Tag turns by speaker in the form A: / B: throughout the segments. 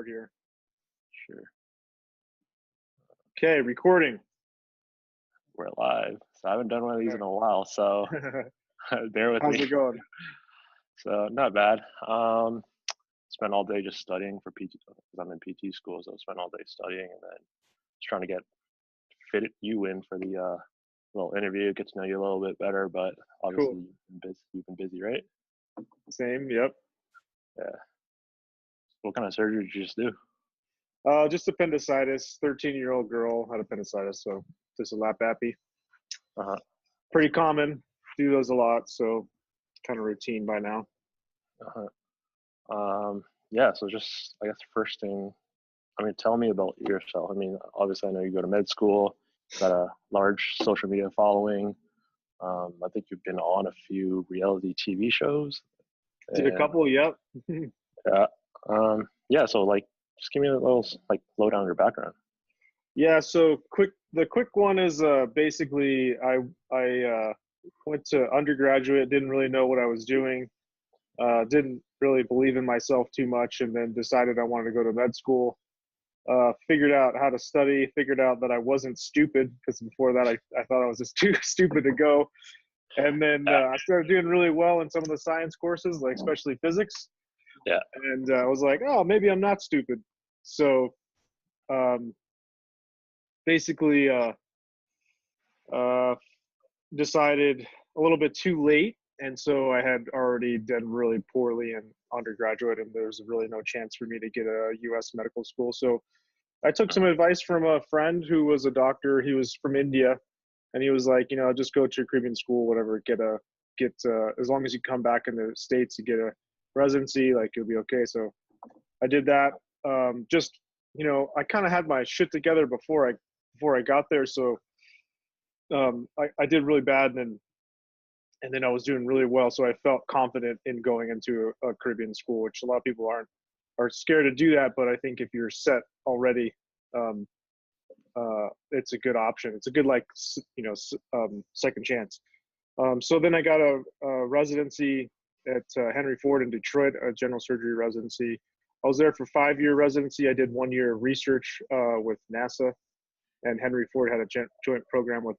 A: record here.
B: Sure.
A: Okay, recording.
B: We're live. So I haven't done one of these in a while, so bear with
A: How's
B: me.
A: it going?
B: So not bad. Spent all day just studying for PT because I'm in PT school, so I spent all day studying and then just trying to fit you in for the little interview, get to know you a little bit better. But obviously
A: Cool.
B: you've been busy, right?
A: Same, yep.
B: Yeah. What kind of surgery did you just do?
A: Just appendicitis. 13-year-old girl had appendicitis, so just a lap appy.
B: Uh-huh.
A: Pretty common. Do those a lot, so kind of routine by now.
B: Uh-huh. Yeah, so just, I guess, first thing, tell me about yourself. Obviously, I know you go to med school, got a large social media following. I think you've been on a few reality TV shows.
A: Did a couple, yep.
B: Yeah. Yeah, so, just give me a little, lowdown on your background.
A: Yeah, so the quick one is basically I went to undergraduate, didn't really know what I was doing, didn't really believe in myself too much, and then decided I wanted to go to med school. Figured out how to study, figured out that I wasn't stupid, because before that I thought I was just too stupid to go. And then I started doing really well in some of the science courses, like especially physics.
B: Yeah.
A: And I was like, oh, maybe I'm not stupid. So basically decided a little bit too late. And so I had already done really poorly in undergraduate, and there was really no chance for me to get a U.S. medical school. So I took some advice from a friend who was a doctor. He was from India, and he was like, just go to a Caribbean school, whatever, get as long as you come back in the States, you get a residency, like you'll be okay. So I did that. I kind of had my shit together before I got there. So I did really bad, and then I was doing really well. So I felt confident in going into a Caribbean school, which a lot of people are scared to do that. But I think if you're set already, it's a good option. It's a good, second chance. So then I got a residency at Henry Ford in Detroit, a general surgery residency. I was there for 5-year residency. I did 1 year of research with NASA, and Henry Ford had a joint program with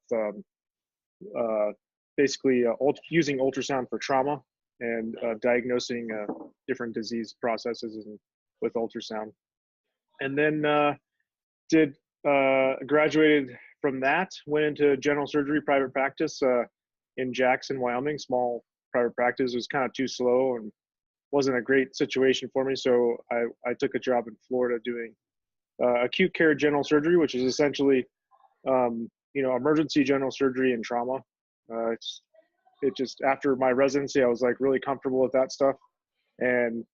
A: basically using ultrasound for trauma and diagnosing different disease processes with ultrasound. And then graduated from that, went into general surgery private practice in Jackson, Wyoming. Small private practice. It was kind of too slow and wasn't a great situation for me. So I took a job in Florida doing acute care general surgery, which is essentially emergency general surgery and trauma. It just, after my residency, I was like really comfortable with that stuff. And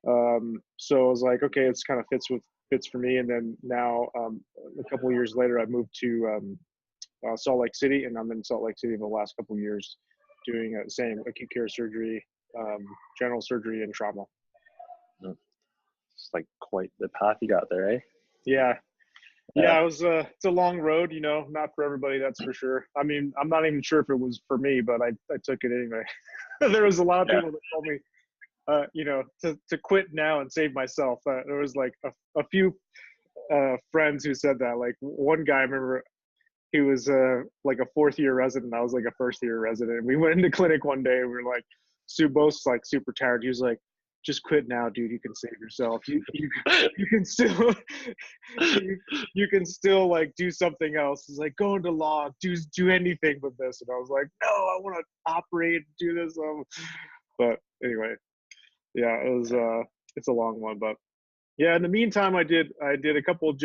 A: so I was like, okay, it's kind of fits for me. And then now a couple of years later, I moved to Salt Lake City, and I'm in Salt Lake City in the last couple of years doing the same acute care surgery, general surgery, and trauma.
B: It's quite the path you got there, eh?
A: Yeah. Yeah, it was it's a long road, not for everybody, that's for sure. I'm not even sure if it was for me, but I took it anyway. There was a lot of people that told me, to quit now and save myself. There was a few friends who said that. Like one guy, I remember, he was a 4th-year resident. I was like a 1st-year resident. We went into clinic one day. We were both super tired. He was like, just quit now, dude. You can save yourself. You can still you can still do something else. He's like, go into law, do anything but this. And I was like, no, I want to operate, do this. But anyway, yeah, it was it's a long one. But yeah, in the meantime, I did a couple of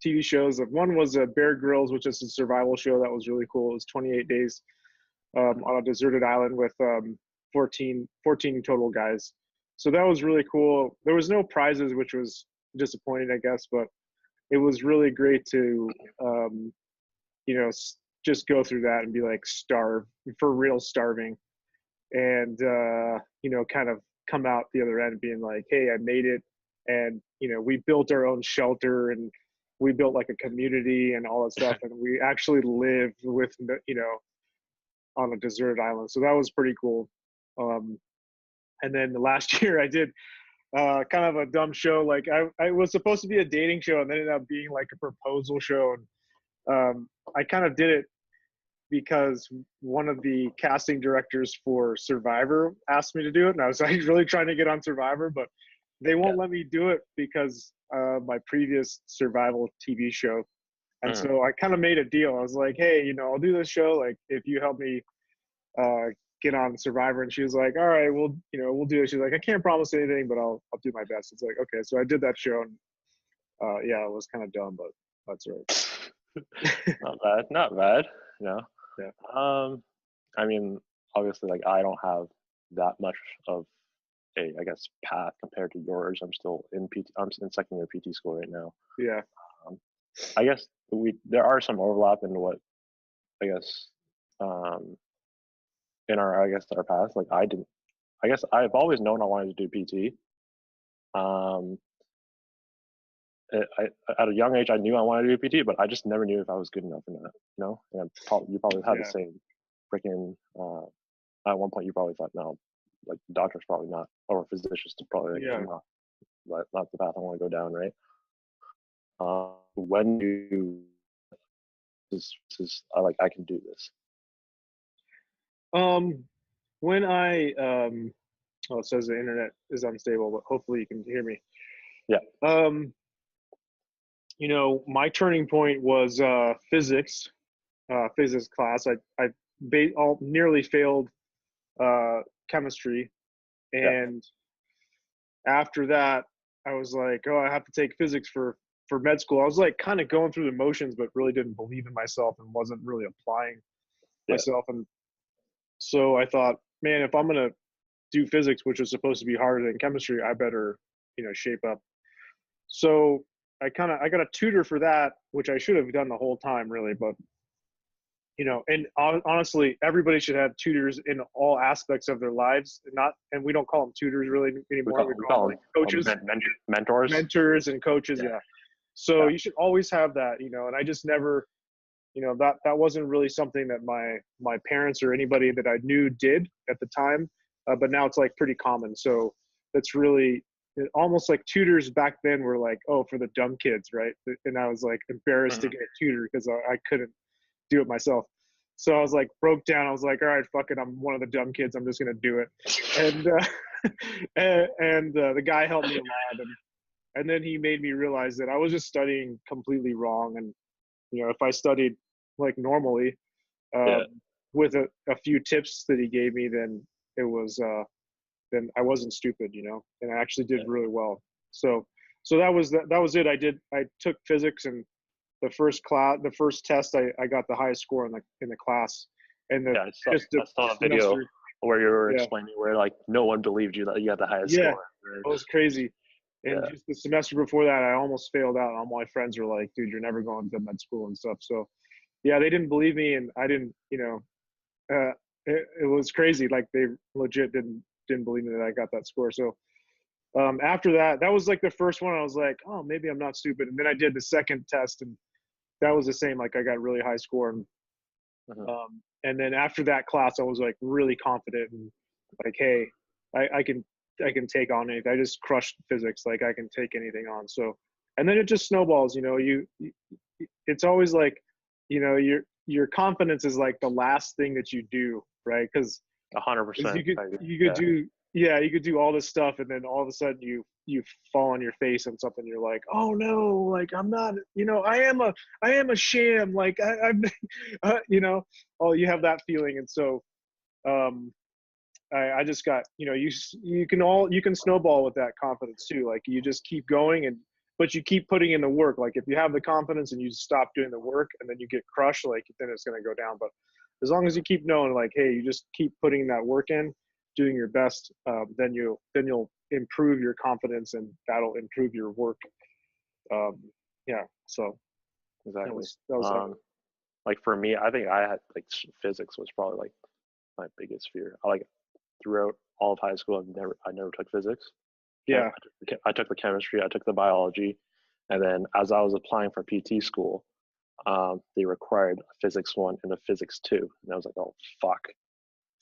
A: TV shows. One was Bear Grylls, which is a survival show that was really cool. It was 28 days on a deserted island with 14 total guys. So that was really cool. There was no prizes, which was disappointing, I guess, but it was really great to, just go through that and be starve, for real starving. And, kind of come out the other end being like, hey, I made it. And, we built our own shelter, and we built a community and all that stuff. And we actually lived with, on a deserted island. So that was pretty cool. And then the last year I did kind of a dumb show. Like I was supposed to be a dating show and then ended up being like a proposal show. And I kind of did it because one of the casting directors for Survivor asked me to do it. And I was like really trying to get on Survivor, but they won't let me do it because my previous survival TV show. And so I kind of made a deal. I was like, hey, I'll do this show. Like if you help me get on Survivor. And she was like, all right, we'll do it. She's like, I can't promise anything, but I'll do my best. It's like, okay. So I did that show, and yeah, it was kind of dumb, but that's right.
B: Not bad.
A: Yeah.
B: I mean, obviously, like I don't have that much of I guess path compared to yours. I'm still in PT. I'm in second year PT school right now.
A: Yeah.
B: I guess there are some overlap in what I guess in our path. Like I guess I've always known I wanted to do PT. At a young age, I knew I wanted to do PT, but I just never knew if I was good enough or not. And you probably had the same freaking. At one point, you probably thought, no, like the doctor's probably not, or physicians probably not the path I want to go down, right? When you I can do this.
A: When I it says the internet is unstable, but hopefully you can hear me.
B: Yeah.
A: My turning point was physics class. I nearly failed chemistry, and after that, I was like, oh, I have to take physics for med school. I was like kind of going through the motions, but really didn't believe in myself and wasn't really applying myself. And so I thought, man, if I'm gonna do physics, which is supposed to be harder than chemistry, I better shape up. So I got a tutor for that, which I should have done the whole time, really. But and honestly, everybody should have tutors in all aspects of their lives. And we don't call them tutors really anymore. We call them like coaches, mentors, and coaches. Yeah. So you should always have that, and I just never, that wasn't really something that my parents or anybody that I knew did at the time. But now it's like pretty common. So that's really almost like tutors back then were like, oh, for the dumb kids, right? And I was like embarrassed to get a tutor because I couldn't do it myself. So I was like broke down. I was like, all right, fuck it. I'm one of the dumb kids. I'm just going to do it. And the guy helped me a lot. And then he made me realize that I was just studying completely wrong. And, if I studied like normally with a few tips that he gave me, then it was, then I wasn't stupid, and I actually did really well. So that was it. I took physics, and the first test, I got the highest score in the class. And
B: I saw a video where you were explaining where like no one believed you that you got the highest score. Right?
A: It was crazy. And just the semester before that, I almost failed out. All my friends were like, dude, you're never going to med school and stuff. So yeah, they didn't believe me, and I didn't, it was crazy. Like they legit didn't believe me that I got that score. So after that was like the first one. I was like, oh, maybe I'm not stupid. And then I did the second test, and that was the same. Like I got really high score. And and then after that class, I was like really confident and like, hey, I can take on anything. I just crushed physics. Like I can take anything on. So, and then it just snowballs, it's always like, your confidence is like the last thing that you do, right? Because
B: 100%.
A: You could do all this stuff, and then all of a sudden you fall on your face on something. You're like, oh no, like I'm not, I am a sham. Like I'm, you have that feeling. And so, I just got, you can snowball with that confidence too. Like you just keep going, but you keep putting in the work. Like if you have the confidence and you stop doing the work and then you get crushed, like then it's going to go down. But as long as you keep knowing, like, hey, you just keep putting that work in, doing your best, then you'll improve your confidence, and that'll improve your work. So
B: exactly.
A: That was
B: like for me, I think I had like physics was probably like my biggest fear. Throughout all of high school, I never took physics.
A: Yeah.
B: I took the chemistry, I took the biology, and then as I was applying for PT school, they required a physics 1 and a physics 2, and I was like, oh fuck.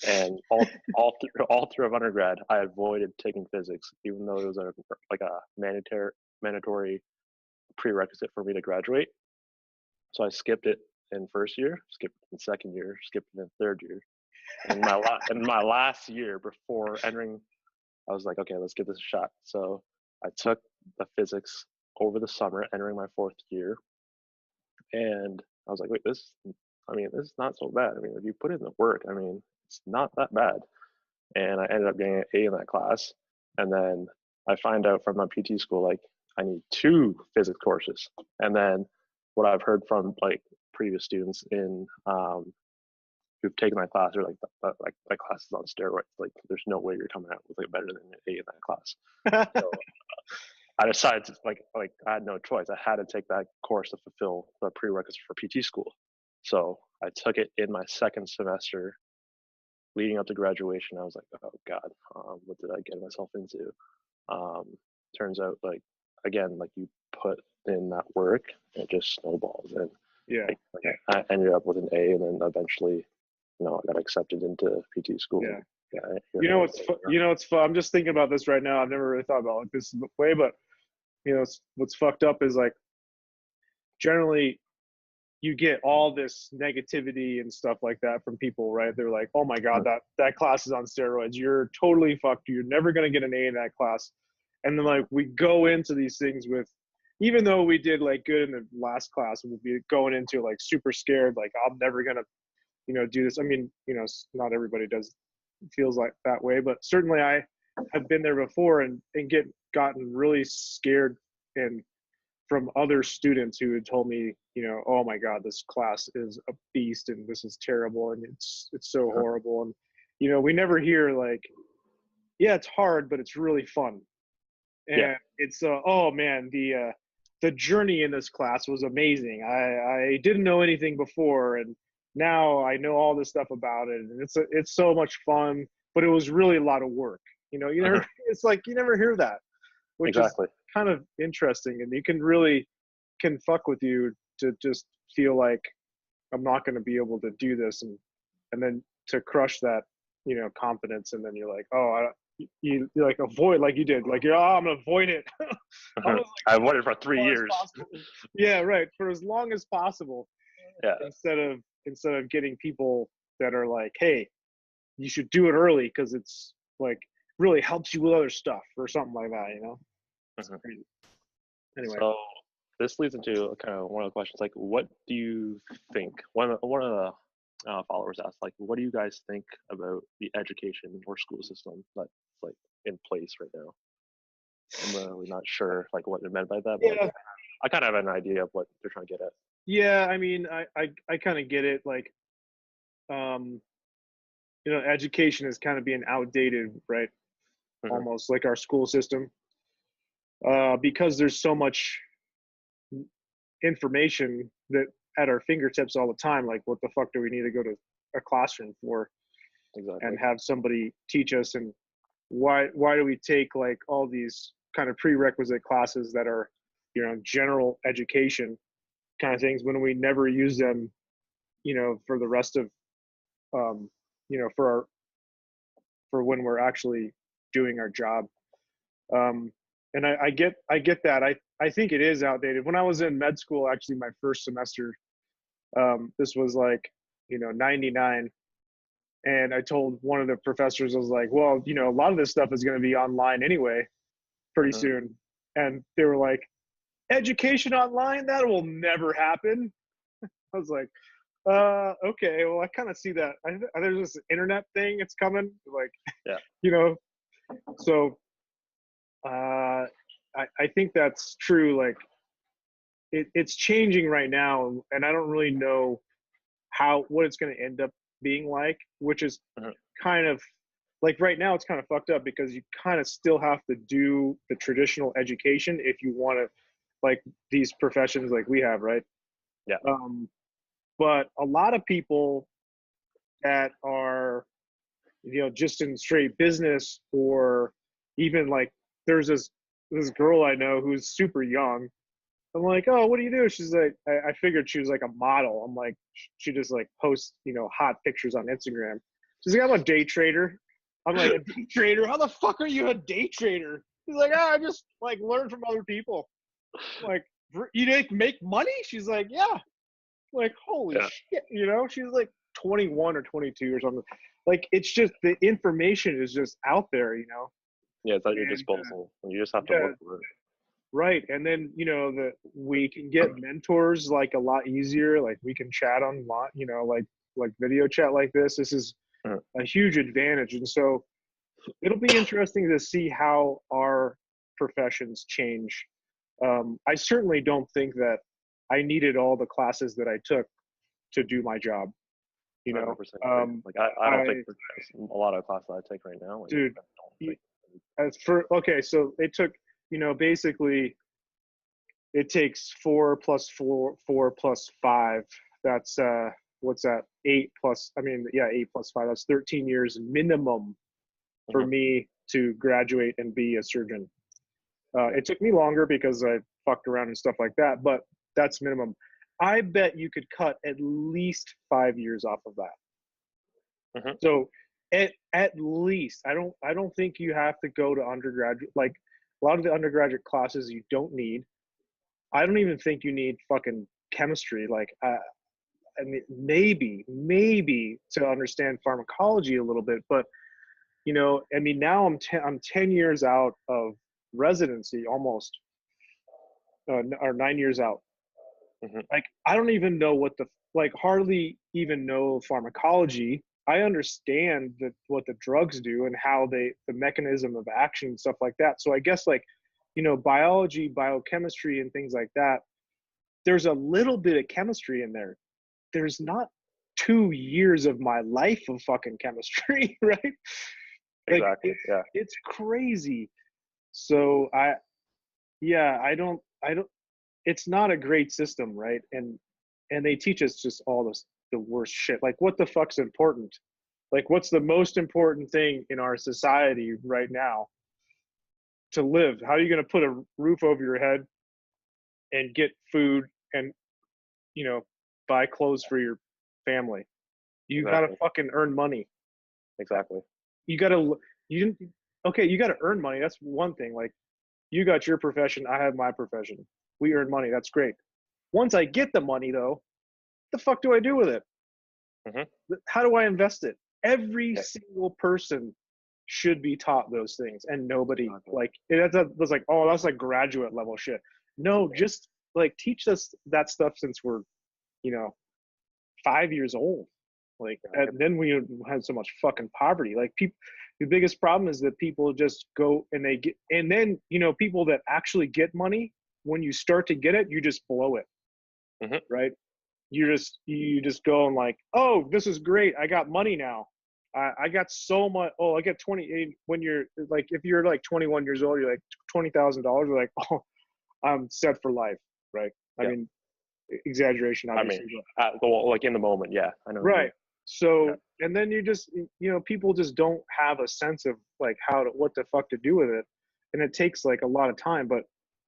B: And all through undergrad, I avoided taking physics, even though it was like a mandatory prerequisite for me to graduate. So I skipped it in first year, skipped it in second year, skipped it in third year. And in my last year before entering, I was like, okay, let's give this a shot. So I took the physics over the summer, entering my fourth year. And I was like, wait, this is not so bad. I mean, if you put in the work, I mean, it's not that bad. And I ended up getting an A in that class. And then I find out from my PT school, like, I need 2 physics courses. And then what I've heard from like previous students in who've taken that class are like, that class is on steroids. Like, there's no way you're coming out with like better than an A in that class. So I decided to like I had no choice. I had to take that course to fulfill the prerequisite for PT school. So I took it in my second semester, leading up to graduation. I was like, oh God, what did I get myself into? Turns out, like, again, like, you put in that work, it just snowballs. And
A: yeah,
B: I ended up with an A, and then eventually, I got accepted into PT school.
A: Yeah. It's fun. I'm just thinking about this right now. I've never really thought about it this way, but what's fucked up is, like, generally you get all this negativity and stuff like that from people, right? They're like, oh my God, that class is on steroids. You're totally fucked. You're never going to get an A in that class. And then, like, we go into these things with, even though we did like good in the last class, we'll be going into like super scared, like, I'm never going to, do this. I mean, not everybody feels like that way, but certainly I have been there before and gotten really scared, and from other students who had told me, oh my God, this class is a beast and this is terrible and it's so horrible. And, we never hear like, yeah, it's hard, but it's really fun. And it's, oh man, the journey in this class was amazing. I didn't know anything before, and now I know all this stuff about it, and it's so much fun, but it was really a lot of work. It's like, you never hear that, which is kind of interesting, and you can fuck with you to just feel like, I'm not going to be able to do this, and then to crush that, confidence, and then you're like, oh, you like avoid, like you did, like, I'm gonna avoid it.
B: I avoided for 3 years.
A: Yeah, right, for as long as possible.
B: Yeah.
A: Instead of getting people that are like, hey, you should do it early because it's like really helps you with other stuff or something like that. It's crazy. Anyway,
B: so this leads into kind of one of the questions, like, what do you think? One of the followers asked, like, what do you guys think about the education or school system that's like in place right now? I'm really not sure like what they meant by that, but I kind of have an idea of what they're trying to get at.
A: Yeah, I mean, I kind of get it. Like, education is kind of being outdated, right? Almost like our school system, because there's so much information that at our fingertips all the time. Like, what the fuck do we need to go to a classroom for? Exactly. And have somebody teach us? And why do we take like all these kind of prerequisite classes that are, general education kind of things, when we never use them, for the rest of, for when we're actually doing our job. And I get that. I think it is outdated. When I was in med school, actually, my first semester, this was like, 99. And I told one of the professors, I was like, well, a lot of this stuff is going to be online anyway, pretty soon. And they were like, education online? That will never happen. I was like, okay, well, I kind of see that. There's this internet thing, it's coming. Like, so I think that's true. Like, it's changing right now, and I don't really know what it's going to end up being like, which is kind of like, right now it's kind of fucked up because you kind of still have to do the traditional education if you want to, like, these professions like we have, right?
B: Yeah.
A: But a lot of people that are, just in straight business, or even like, there's this girl I know who's super young. I'm like, oh, what do you do? She's like, I figured she was like a model. I'm like, she just like posts, hot pictures on Instagram. She's like, I'm a day trader. I'm like, a day trader? How the fuck are you a day trader? He's like, I just like learn from other people. I'm like, you make money? She's like, yeah. I'm like, holy shit, you know? She's like 21 or 22 or something. Like, it's just the information is just out there, you know?
B: Yeah, it's at your disposal. You just have to look for it.
A: Right. And then, you know, we can get mentors like a lot easier. Like we can chat on, you know, like video chat like this. This is a huge advantage. And so it'll be interesting to see how our professions change. I certainly don't think that I needed all the classes that I took to do my job. You know,
B: like I don't think there's a lot of classes I take right now. Like,
A: dude, so it took, you know, basically it takes 4 plus 4 plus 5. That's what's that? 8 plus 5. That's 13 years minimum for me to graduate and be a surgeon. It took me longer because I fucked around and stuff like that, but that's minimum. I bet you could cut at least 5 years off of that. So at least I don't think you have to go to undergraduate. Like a lot of the undergraduate classes you don't need. I don't even think you need fucking chemistry. Like I mean, maybe to understand pharmacology a little bit, but you know, I mean, now I'm 10 years out of residency almost, or 9 years out. Like I don't even know hardly even know pharmacology. I understand what the drugs do and how the mechanism of action and stuff like that. So I guess like, you know, biology, biochemistry and things like that, there's a little bit of chemistry in there. There's not 2 years of my life of fucking chemistry, right?
B: Exactly.
A: Like, it's crazy. So I don't, it's not a great system, right? And they teach us just all the worst shit. Like what the fuck's important? Like what's the most important thing in our society right now to live? How are you going to put a roof over your head and get food and, you know, buy clothes for your family? You got to fucking earn money.
B: Exactly.
A: You got to earn money. That's one thing. Like you got your profession. I have my profession. We earn money. That's great. Once I get the money though, the fuck do I do with it? How do I invest it? Every single person should be taught those things, and nobody like it. That's like, oh, that's like graduate level shit. No, just like teach us that stuff since we're, you know, 5 years old. Like, and then we had so much fucking poverty. Like people, the biggest problem is that people just go and they get, and then, you know, people that actually get money, when you start to get it, you just blow it. Right. You just go and like, oh, this is great. I got money now. I got so much. Oh, I get 20. When you're like, if you're like 21 years old, you're like $20,000. You're like, oh, I'm set for life. Right. I mean, exaggeration, obviously.
B: I mean, well, like in the moment. Yeah, I know.
A: Right. So, and then you just, you know, people just don't have a sense of like what the fuck to do with it. And it takes like a lot of time. But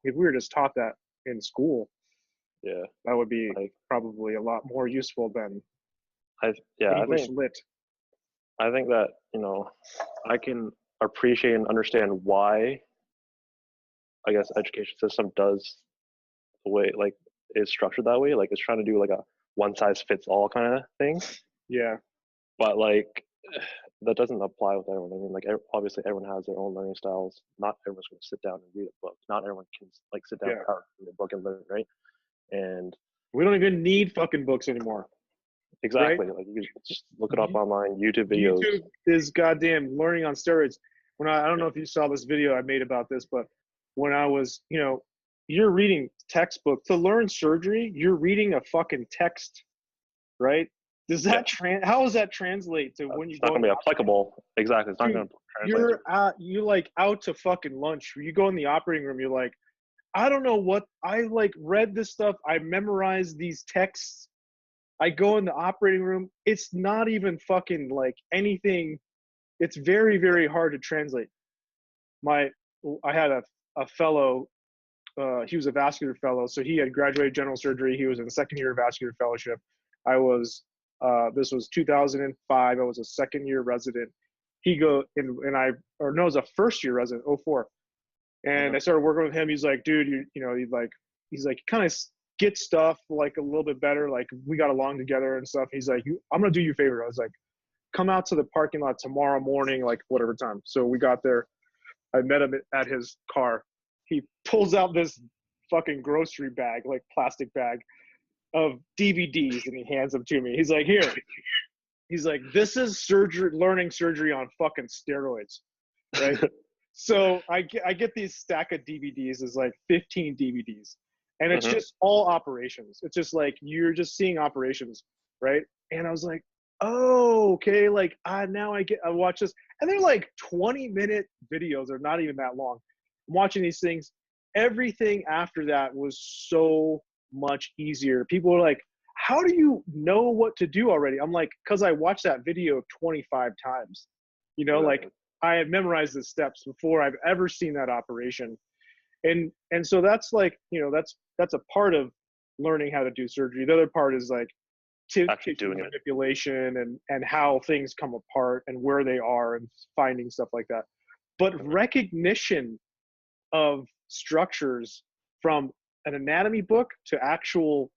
A: if we were just taught that in school, that would be probably a lot more useful than English lit.
B: I think that, you know, I can appreciate and understand why, I guess, education system does the way, like, is structured that way. Like, it's trying to do like a one size fits all kind of thing.
A: Yeah.
B: But like, that doesn't apply with everyone. I mean, like, obviously everyone has their own learning styles. Not everyone's going to sit down and read a book. Not everyone can like sit down and read a book and learn, right? And
A: we don't even need fucking books anymore.
B: Exactly. Right? Like you just look it up online, YouTube videos.
A: YouTube is goddamn learning on steroids. I don't know if you saw this video I made about this, but when I was, you know, you're reading textbook to learn surgery, you're reading a fucking text, right? Does that how does that translate to when you
B: go? It's not gonna be applicable. Exactly. It's not gonna translate.
A: You're like out to fucking lunch. You go in the operating room, you're like, I don't know what I like read this stuff. I memorized these texts. I go in the operating room. It's not even fucking like anything. It's very, very hard to translate. I had a fellow, he was a vascular fellow. So he had graduated general surgery. He was in the second year of vascular fellowship. I was This was 2005. I was a second year resident. He go and I, or no, it was a first year resident, '04. And I started working with him. He's like, dude, he's like, kind of get stuff like a little bit better. Like we got along together and stuff. He's like, I'm going to do you a favor. I was like, come out to the parking lot tomorrow morning, like whatever time. So we got there. I met him at his car. He pulls out this fucking grocery bag, like plastic bag of DVDs, and he hands them to me. He's like, here. He's like, this is surgery, learning surgery on fucking steroids, right? So I get these stack of DVDs. It's like 15 DVDs, and it's just all operations. It's just like you're just seeing operations, right? And I was like, oh, okay. Like now I watch this, and they're like 20-minute videos. They're not even that long. I'm watching these things. Everything after that was so much easier. People were like, how do you know what to do already? I'm like, because I watched that video 25 times. You know, like I had memorized the steps before I've ever seen that operation. And so that's like, you know, that's a part of learning how to do surgery. The other part is like tissue manipulation and how things come apart and where they are and finding stuff like that. But recognition of structures from an anatomy book to actual,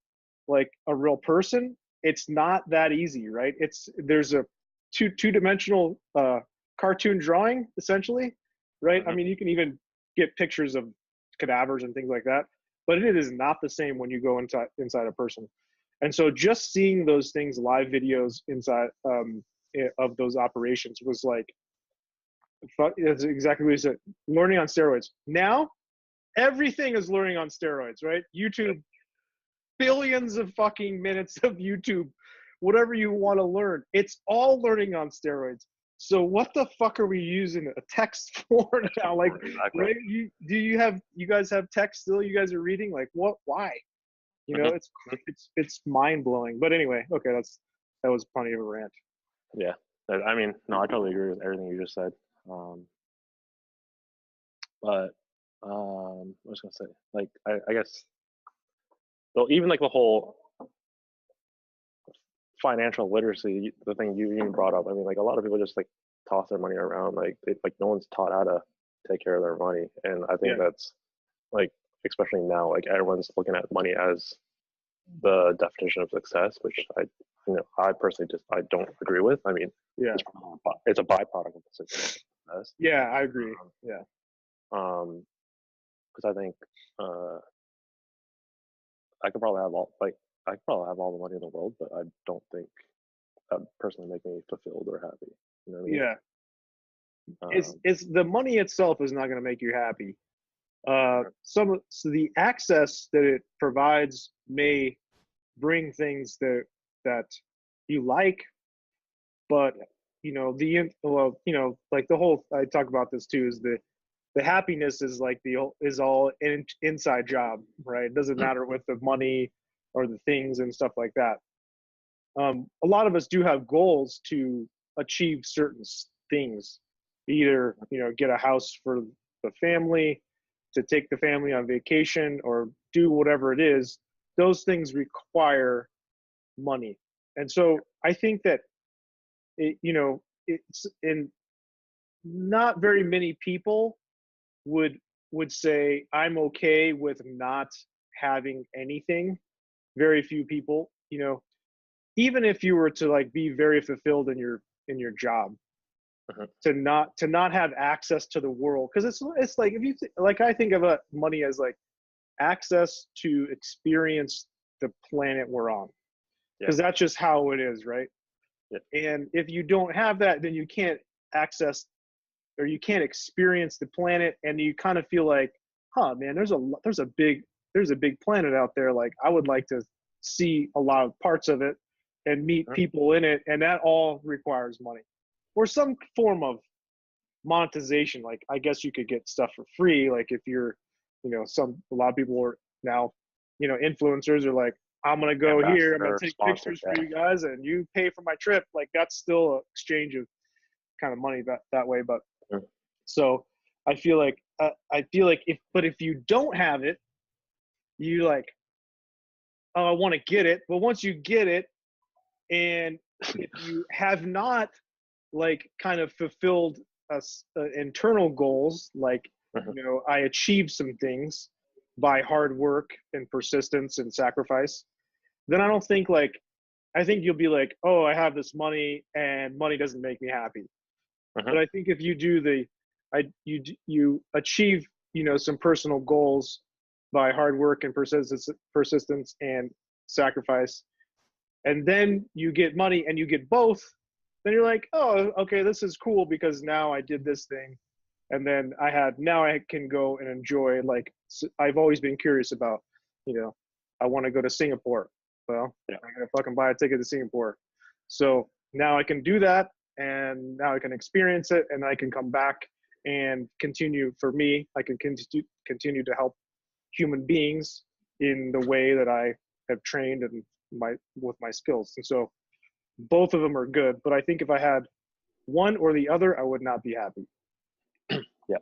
A: like a real person, it's not that easy, right? There's a two-dimensional cartoon drawing essentially, right? I mean, you can even get pictures of cadavers and things like that, but it is not the same when you go inside a person. And so just seeing those things, live videos inside of those operations was like, that's exactly what you said, learning on steroids. Now everything is learning on steroids, right? YouTube, billions of fucking minutes of YouTube, whatever you want to learn, it's all learning on steroids. So what the fuck are we using a text for now? Like,
B: exactly.
A: right? You guys have text still? You guys are reading? Like, what? Why? You know, it's mind blowing. But anyway, okay, that was plenty of a rant.
B: Yeah, I mean, no, I totally agree with everything you just said. But I was gonna say, like, I guess, though, even like the whole financial literacy, the thing you even brought up. I mean, like a lot of people just like toss their money around. Like no one's taught how to take care of their money, and I think that's like, especially now, like everyone's looking at money as the definition of success, which I personally I don't agree with. I mean, it's a byproduct of the success.
A: Yeah, I agree.
B: Because I think I could probably have all the money in the world, but I don't think that personally make me fulfilled or happy. You know what I mean?
A: Yeah. It's the money itself is not going to make you happy. So the access that it provides may bring things that you like, but you know, like the whole, I talk about this too, is the happiness is like is all an inside job, right? It doesn't matter with the money or the things and stuff like that. A lot of us do have goals to achieve certain things, either, you know, get a house for the family, to take the family on vacation, or do whatever it is. Those things require money. And so I think that, it's in not very many people would say, I'm okay with not having anything. Very few people, you know, even if you were to like be very fulfilled in your job, to not have access to the world, because it's like, if you like, I think of money as like access to experience the planet we're on, because that's just how it is, right? And if you don't have that, then you can't access, or you can't experience the planet, and you kind of feel like, man, there's a big planet out there. Like, I would like to see a lot of parts of it and meet people in it, and that all requires money or some form of monetization. Like, I guess you could get stuff for free, like if you're, you know, a lot of people are now, you know, influencers are like, I'm gonna go here, I'm gonna take pictures for you guys, and you pay for my trip. Like, that's still an exchange of kind of money that way. But so I feel like if you don't have it, you like, oh, I want to get it. But once you get it, And if you have not like kind of fulfilled internal goals, like, you know, I achieved some things by hard work and persistence and sacrifice, then I don't think like, I think you'll be like, oh, I have this money and money doesn't make me happy. But I think if you do you achieve, you know, some personal goals by hard work and persistence and sacrifice, and then you get money and you get both, then you're like, oh, okay, this is cool because now I did this thing, and then now I can go and enjoy, like, I've always been curious about, you know, I want to go to Singapore. Well, I'm gonna fucking buy a ticket to Singapore. So now I can do that, and now I can experience it, and I can come back and continue. For me, I can continue to help human beings in the way that I have trained and with my skills. And so both of them are good, but I think if I had one or the other, I would not be happy.
B: Yeah.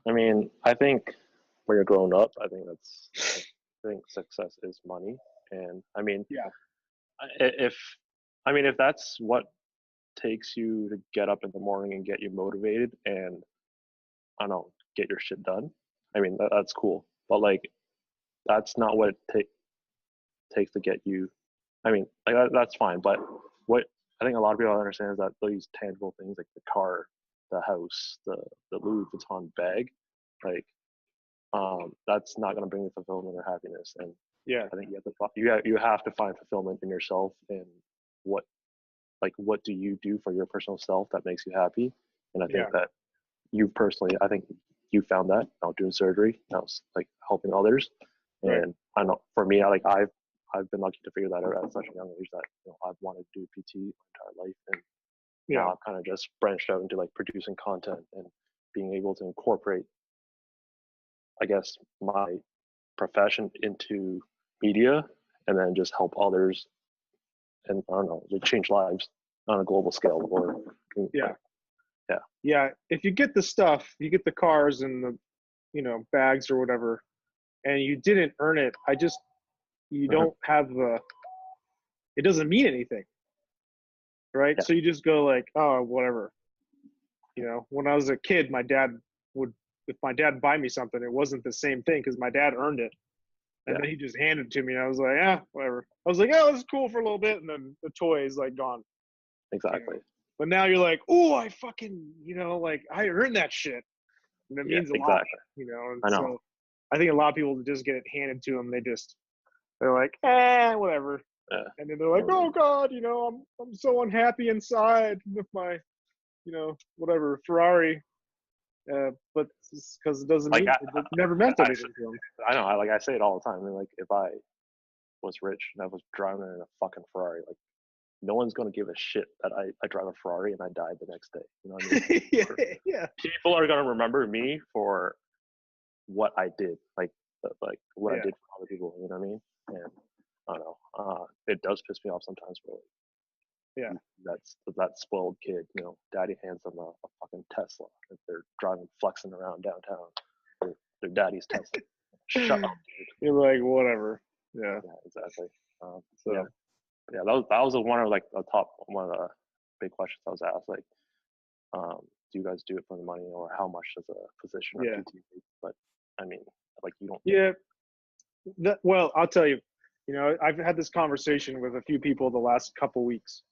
B: I mean, I think when you're growing up, I think success is money. And I mean, if that's what takes you to get up in the morning and get you motivated and, I don't know, get your shit done, I mean, that's cool. But like, that's not what it takes to get you. I mean, like, that's fine. But what I think a lot of people don't understand is that these tangible things, like the car, the house, the Louis Vuitton bag, like, that's not going to bring you fulfillment or happiness. And I think you have to find fulfillment in yourself, and what do you do for your personal self that makes you happy. And I think that you personally, I think you found that out doing surgery, now like helping others. And I know for me, I've been lucky to figure that out at such a young age that, you know, I've wanted to do PT my entire life, and now I've kind of just branched out into like producing content and being able to incorporate, I guess, my profession into media, and then just help others, and I don't know, like change lives on a global scale. Or
A: if you get the stuff, you get the cars and the, you know, bags or whatever, and you didn't earn it, you don't have it doesn't mean anything, right? So you just go like, oh, whatever. You know, when I was a kid, if my dad buy me something, it wasn't the same thing because my dad earned it. And then he just handed it to me, and I was like, whatever. I was like, oh, this is cool for a little bit, and then the toy is like gone.
B: Exactly.
A: You know? But now you're like, oh, I fucking, you know, like I earned that shit. And it means a lot, you know. And so I think a lot of people just get it handed to them. They're like, whatever. And then they're like, oh God, you know, I'm so unhappy inside with my, you know, whatever, Ferrari. But because it doesn't mean, it never meant anything to them.
B: I know, I say it all the time. I mean, like, if I was rich and I was driving in a fucking Ferrari, like, no one's gonna give a shit that I drive a Ferrari and I died the next day. You know what I mean? People are gonna remember me for what I did, like what I did for other people. You know what I mean? And I don't know. It does piss me off sometimes, but that's that spoiled kid. You know, daddy hands them a fucking Tesla if they're driving, flexing around downtown. Their daddy's Tesla. Shut up, dude.
A: You're like, whatever. Yeah,
B: exactly. That was one of the big questions I was asked. Like, do you guys do it for the money, or how much does a physician or PT make? But I mean, like, you don't.
A: Yeah. Well, I'll tell you. You know, I've had this conversation with a few people the last couple weeks.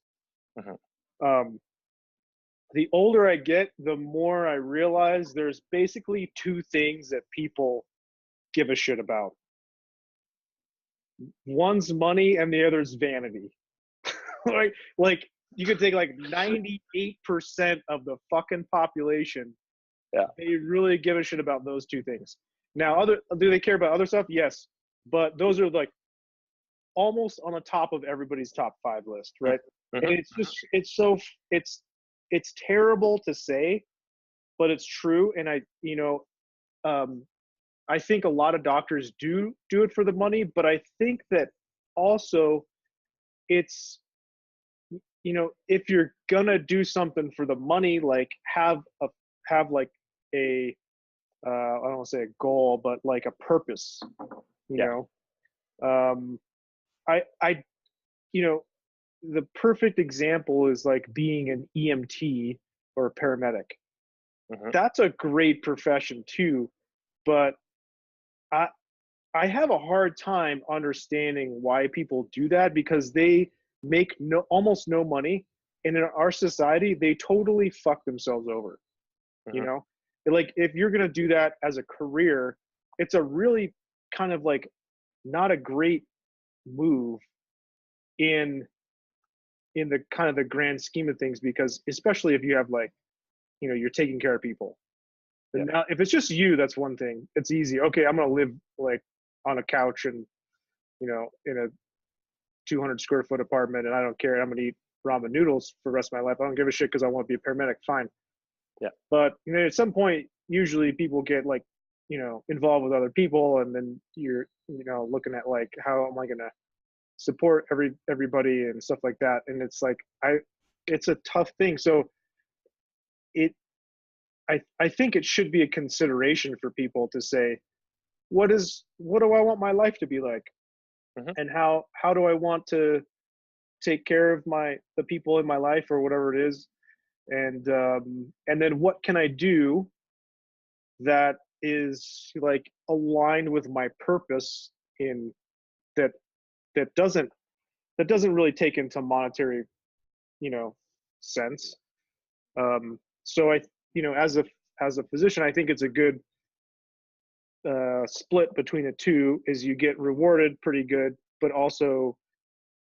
A: The older I get, the more I realize there's basically two things that people give a shit about. One's money and the other's vanity. like you could take like 98% of the fucking population. They really give a shit about those two things. Now, do they care about other stuff? Yes. But those are like almost on the top of everybody's top 5 list, right? And it's terrible to say, but it's true. And I think a lot of doctors do it for the money, but I think that also it's, you know, if you're gonna do something for the money, like have like a I don't want to say a goal, but like a purpose, you know. I you know, the perfect example is like being an EMT or a paramedic. That's a great profession too, but I I have a hard time understanding why people do that, because they make almost no money, and in our society they totally fuck themselves over. You know, like if you're gonna do that as a career, it's a really kind of like not a great move in the kind of the grand scheme of things, because especially if you have like, you know, you're taking care of people. And now if it's just you, that's one thing. It's easy. Okay, I'm gonna live like on a couch and, you know, in a 200 square foot apartment, and I don't care. I'm gonna eat ramen noodles for the rest of my life. I don't give a shit because I want to be a paramedic. Fine.
B: Yeah.
A: But you know, at some point, usually people get like, you know, involved with other people, and then you're, you know, looking at like, how am I gonna support everybody and stuff like that. And it's like, it's a tough thing. So I think it should be a consideration for people to say, what do I want my life to be like? And how do I want to take care of the people in my life, or whatever it is? And then what can I do that is like aligned with my purpose, in that that doesn't really take into monetary, you know, sense. So you know, as a physician, I think it's a good split between the two. Is you get rewarded pretty good, but also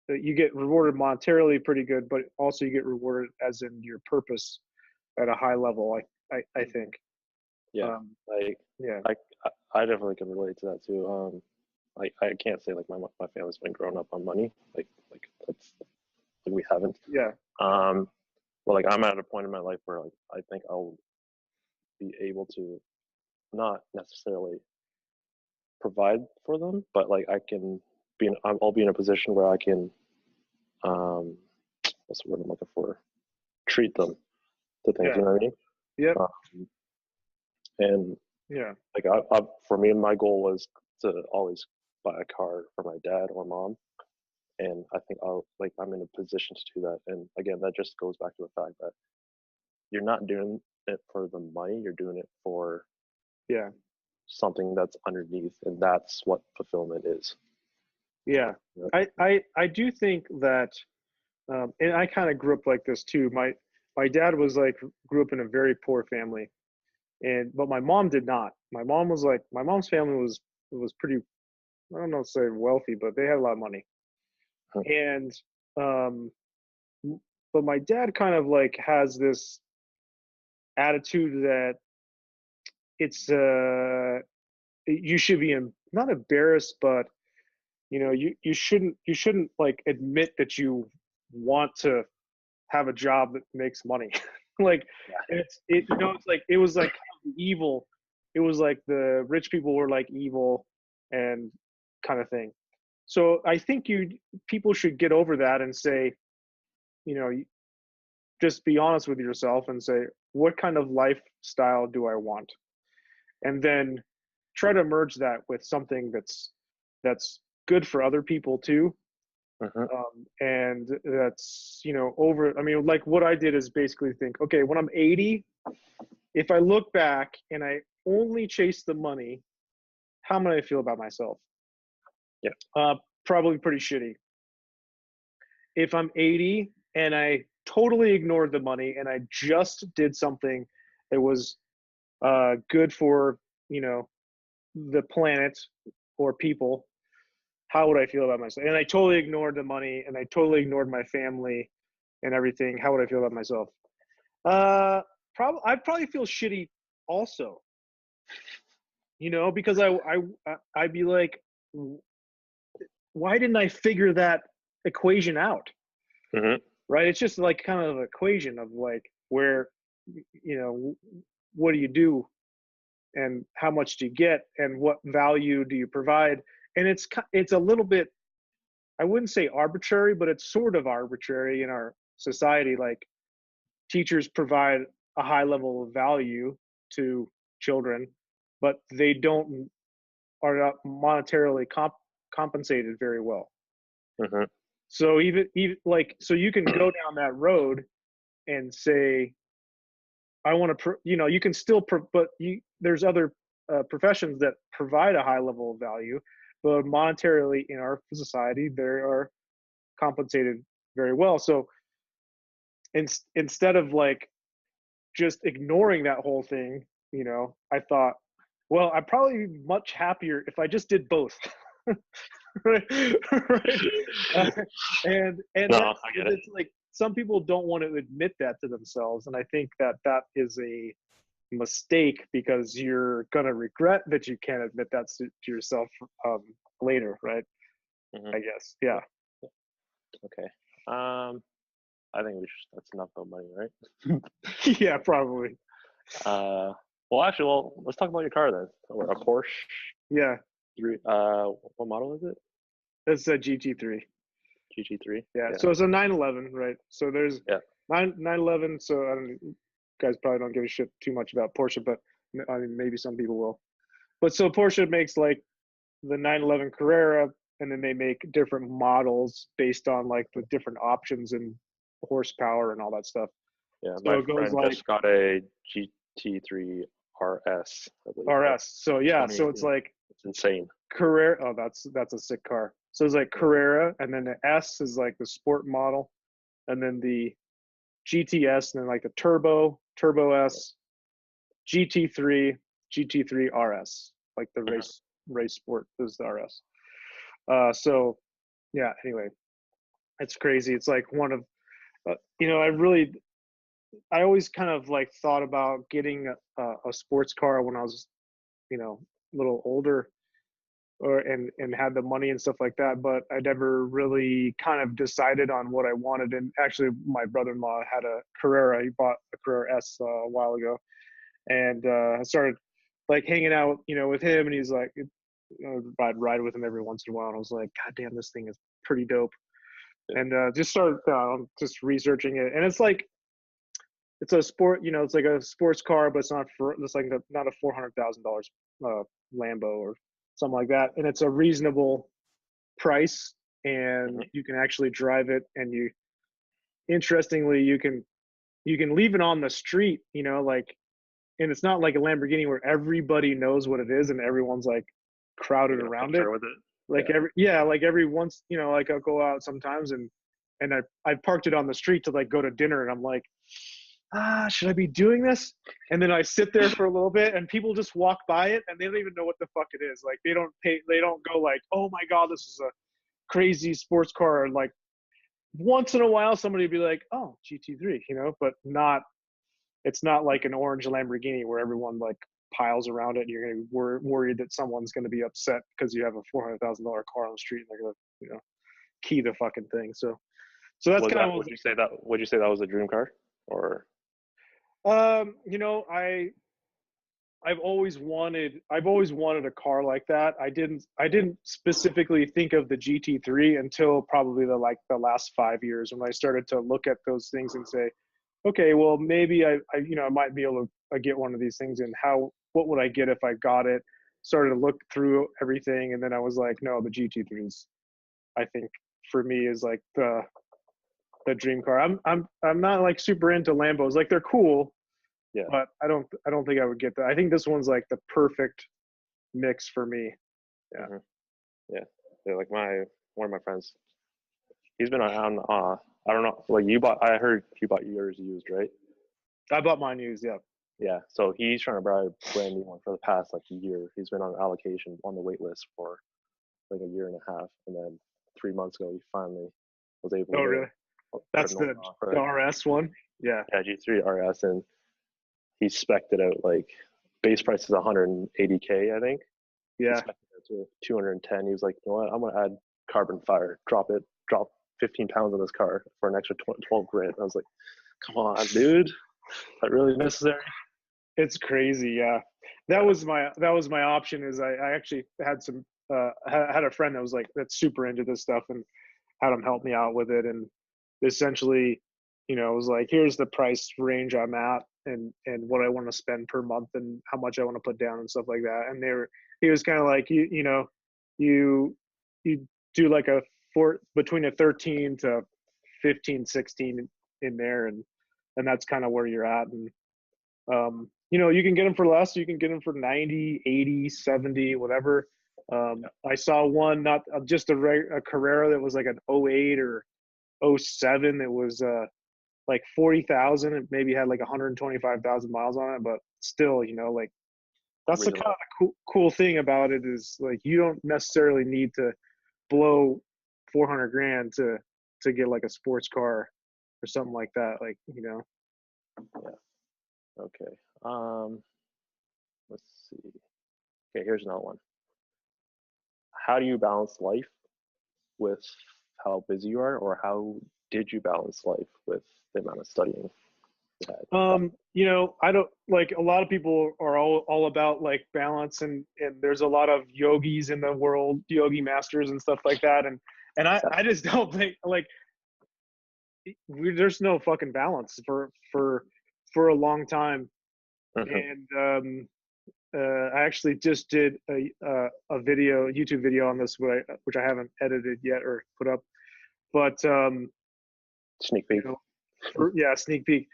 A: you get rewarded monetarily pretty good, but also you get rewarded as in your purpose at a high level. I think.
B: Yeah.
A: Yeah.
B: I definitely can relate to that too. I can't say like my family's been growing up on money. Like that's like we haven't.
A: Yeah.
B: Well, like I'm at a point in my life where like I think I'll be able to not necessarily provide for them, but like I can I'll be in a position where I can what's the word I'm looking for? Treat them to things,
A: Yeah.
B: you know what I mean?
A: Yep.
B: And
A: Yeah.
B: like for me, my goal was to always buy a car for my dad or mom, and I think I'm in a position to do that. And again, that just goes back to the fact that you're not doing it for the money, you're doing it for something that's underneath, and that's what fulfillment is.
A: Yeah. I do think that, and I kind of grew up like this too. My dad was like, grew up in a very poor family, but my mom did not. My mom's family was pretty, I don't know, say wealthy, but they had a lot of money. And but my dad kind of like has this attitude that it's you should be not embarrassed, but you know, you shouldn't like admit that you want to have a job that makes money. Like it's you know, it's like, it was like kind of evil. It was like the rich people were like evil and kind of thing. So I think people should get over that and say, you know, just be honest with yourself and say, what kind of lifestyle do I want? And then try to merge that with something that's good for other people too. And that's, you know, I mean, like what I did is basically think, okay, when I'm 80, if I look back and I only chase the money, how am I feel about myself? Probably pretty shitty. If I'm 80 and I totally ignored the money and I just did something that was good for, you know, the planet or people, how would I feel about myself? And I totally ignored the money and I totally ignored my family and everything. How would I feel about myself? I'd probably feel shitty also, you know, because I'd be like, why didn't I figure that equation out? Right? It's just like kind of an equation of like, where, you know, what do you do and how much do you get and what value do you provide? And it's a little bit, I wouldn't say arbitrary, but it's sort of arbitrary in our society. Like teachers provide a high level of value to children, but they are not monetarily compensated very well. So even like, so you can go down that road and say, I want to, you can still, but there's other professions that provide a high level of value, but monetarily in our society, they are compensated very well. So instead of like just ignoring that whole thing, I thought, well, I'd probably be much happier if I just did both. Right. Right.
B: No, I get it.
A: It's like some people don't want to admit that to themselves, and I think that is a mistake, because you're gonna regret that you can't admit that to yourself later, right? I guess. Yeah.
B: Okay. I think that's enough about money, right?
A: Yeah, probably.
B: Well, let's talk about your car then. Or a Porsche.
A: Yeah.
B: What model is it?
A: It's a GT3.
B: GT3.
A: Yeah. So it's a 911, right? So there's 911. So I don't, you guys probably don't give a shit too much about Porsche, but I mean, maybe some people will. But so Porsche makes like the 911 Carrera, and then they make different models based on like the different options and horsepower and all that stuff.
B: Yeah,
A: so
B: my friend just got a GT3 RS. I believe.
A: RS. So yeah, so it's like
B: it's insane.
A: Carrera. Oh, that's a sick car. So it's like Carrera, and then the S is like the sport model, and then the GTS, and then like the Turbo S, GT3, GT3 RS, like the race sport is the RS. So yeah, anyway, it's crazy. It's like one of, I always kind of like thought about getting a sports car when I was, a little older, and had the money and stuff like that, but I never really kind of decided on what I wanted. And actually, my brother-in-law had a Carrera. He bought a Carrera S a while ago, and I started like hanging out, with him, and he's like, I'd ride with him every once in a while, and I was like, God damn, this thing is pretty dope. And just started just researching it, and it's like, it's a sport, it's like a sports car, but it's not not a $400,000 Lambo or something like that, and it's a reasonable price, and you can actually drive it, and interestingly, you can leave it on the street, like, and it's not like a Lamborghini where everybody knows what it is and everyone's like crowded around it.
B: With it.
A: Like every once, like I'll go out sometimes, and I parked it on the street to like go to dinner, and I'm like, should I be doing this? And then I sit there for a little bit, and people just walk by it, and they don't even know what the fuck it is. Like they don't go like, oh my God, this is a crazy sports car. And like once in a while, somebody would be like, oh, GT3, but it's not like an orange Lamborghini where everyone like piles around it, and you're going to be worried that someone's going to be upset because you have a $400,000 car on the street, and they're going to, key the fucking thing. So that's kind of.
B: Would you say that was a dream car, or?
A: I've always wanted a car like that. I didn't specifically think of the GT3 until probably the last 5 years, when I started to look at those things and say, okay, well, maybe I might be able to get one of these things, and what would I get if I got it? Started to look through everything, and then I was like, no, the GT3s, I think for me is like the dream car. I'm not like super into Lambos. Like they're cool,
B: yeah,
A: but I don't think I would get that. I think this one's like the perfect mix for me. Yeah.
B: Yeah. Like one of my friends, he's been on. I don't know. Like I heard you bought yours used, right?
A: I bought mine used. Yeah.
B: Yeah. So he's trying to buy a brand new one for the past like year. He's been on allocation on the wait list for like a year and a half, and then 3 months ago he finally was able.
A: Oh, really? That's the RS one. Yeah.
B: Yeah, G3 RS, and he spec'd it out like base price is 180K, I think.
A: Yeah.
B: He spec'd it out to 210. He was like, you know what? I'm gonna add carbon fiber. Drop 15 pounds on this car for an extra 12 grand. I was like, come on, dude. Is that really necessary?
A: It's crazy. Yeah. That was my option. Is I actually had had a friend that was like, that's super into this stuff, and had him help me out with it. And essentially, it was like, here's the price range I'm at, and what I want to spend per month, and how much I want to put down and stuff like that. And he was kind of like, you do like a for between a 13 to 15, 16 in there. And that's kind of where you're at. And, you know, you can get them for less. You can get them for 90, 80, 70, whatever. I saw one, not just a Carrera that was like an '08 or '07. It was like 40,000. It maybe had like 125,000 miles on it, but still, you know, like that's the kind of the cool thing about it is like you don't necessarily need to blow 400 grand to get like a sports car or something like that. Like, you know.
B: Yeah. Okay. Let's see. Okay, here's another one. How do you balance life with how busy you are, or how did you balance life with the amount of studying you had?
A: You know, I don't like a lot of people are all about like balance, and there's a lot of yogis in the world, yogi masters and stuff like that. And I just don't think like there's no fucking balance for a long time. And I actually just did a YouTube video on this, which I haven't edited yet or put up, but
B: sneak peek.
A: You know, sneak peek.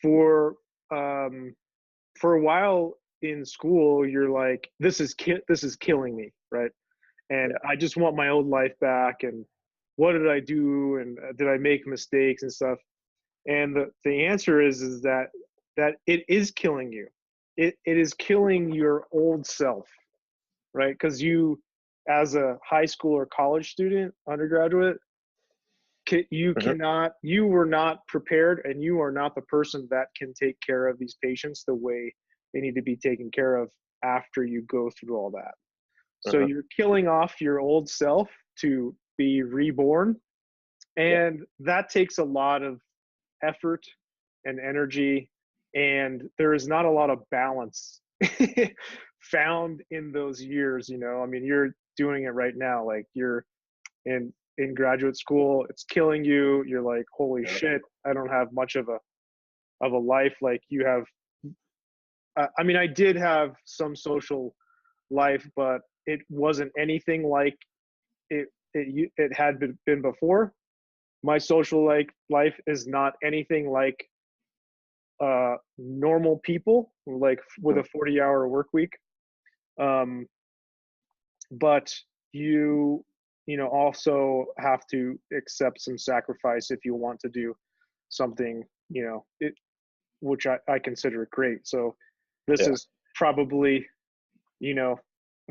A: For a while in school, you're like, this is killing me, right? And I just want my old life back. And what did I do? And did I make mistakes and stuff? And the answer is that it is killing you. It is killing your old self, right? Because you, as a high school or college student, undergraduate, you were not prepared, and you are not the person that can take care of these patients the way they need to be taken care of after you go through all that. So you're killing off your old self to be reborn. And that takes a lot of effort and energy, and there is not a lot of balance found in those years. You know, I mean, you're doing it right now, like you're in graduate school, it's killing you. You're like, holy shit, I don't have much of a life like you have. I mean, I did have some social life, but it wasn't anything like it had been before. My social life is not anything like normal people, like with a 40-hour work week. But you know, also have to accept some sacrifice if you want to do something, you know, which I consider great. So this is probably, you know,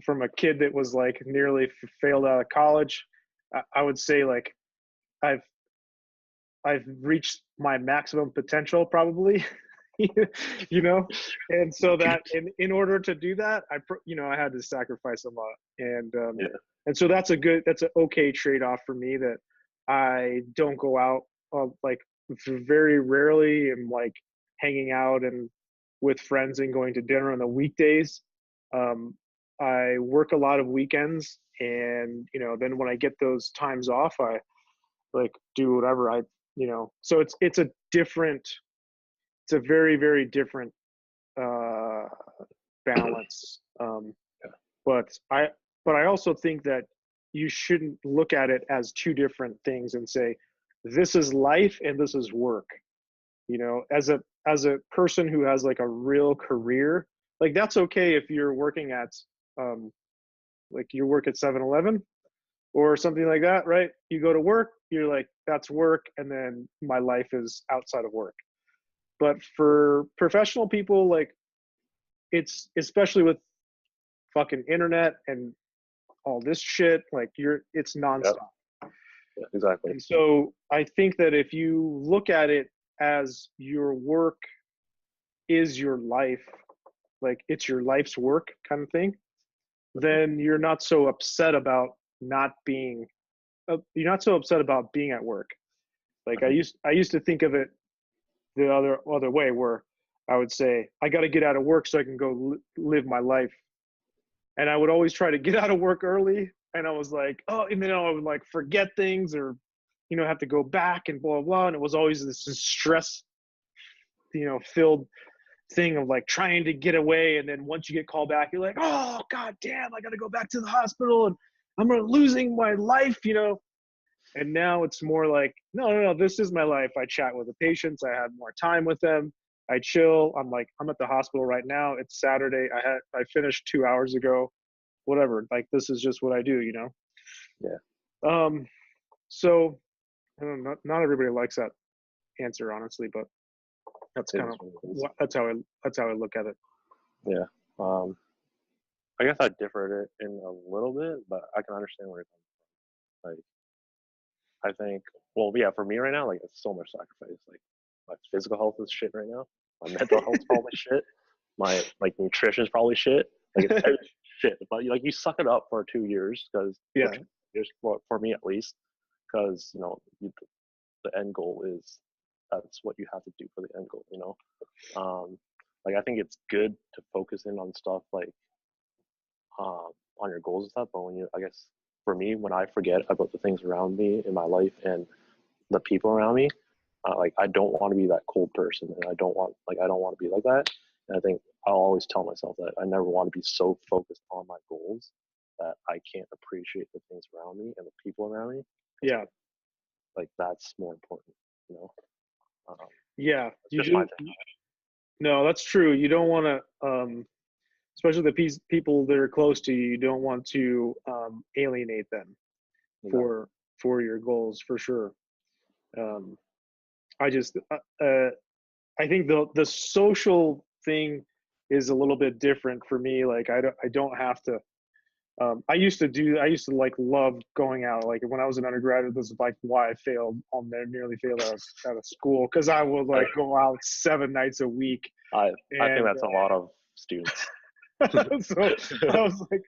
A: from a kid that was like nearly failed out of college, I would say like I've reached my maximum potential probably, you know. And so that in order to do that, I had to sacrifice a lot. And so that's an okay trade-off for me, that I don't go out like very rarely and like hanging out and with friends and going to dinner on the weekdays. I work a lot of weekends, and, you know, then when I get those times off, I like do whatever so it's a very, very different balance. But I also think that you shouldn't look at it as two different things and say, this is life and this is work. You know, as a person who has like a real career, like that's okay if you're working at like you work at 7-Eleven or something like that, right? You go to work, you're like, that's work, and then my life is outside of work. But for professional people, like, it's, especially with fucking internet and all this shit, like it's nonstop.
B: Yeah, exactly.
A: And so I think that if you look at it as your work is your life, like it's your life's work kind of thing, then you're not so upset about being at work. Like I used to think of it the other way, where I would say, I got to get out of work so I can go live my life. And I would always try to get out of work early. And I was like, oh, and then I would like forget things, or, you know, have to go back and blah, blah. And it was always this stress, you know, filled thing of like trying to get away. And then once you get called back, you're like, oh, God damn, I got to go back to the hospital and I'm losing my life, you know? And now it's more like, no, this is my life. I chat with the patients. I have more time with them. I chill. I'm like, I'm at the hospital right now. It's Saturday. I finished 2 hours ago, whatever. Like, this is just what I do, you know?
B: Yeah.
A: So I don't know, not everybody likes that answer, honestly, but that's kind of, that's how I look at it.
B: Yeah. I guess I differed it in a little bit, but I can understand where you're coming from. Like, I think, well, yeah, for me right now, like, it's so much sacrifice. Like, my physical health is shit right now. My mental health's probably shit. My, like, nutrition is probably shit. Like, it's shit. But, like, you suck it up for 2 years because,
A: Yeah.
B: For me at least, because, you know, the end goal is, that's what you have to do for the end goal, you know? Like, I think it's good to focus in on stuff like, on your goals and stuff, but when you, I guess, for me, when I forget about the things around me in my life and the people around me, like, I don't want to be that cold person, and I don't want to be like that. And I think I'll always tell myself that I never want to be so focused on my goals that I can't appreciate the things around me and the people around me.
A: Yeah.
B: Like, that's more important, you know?
A: Yeah. No, that's true. You don't want to, especially the people that are close to you, you don't want to alienate them for your goals, for sure. I think the social thing is a little bit different for me. Like, I don't have to. I used to like love going out. Like, when I was an undergraduate, this is like why I nearly failed out of school, because I would like go out 7 nights a week.
B: I think that's a lot of students.
A: So I was like,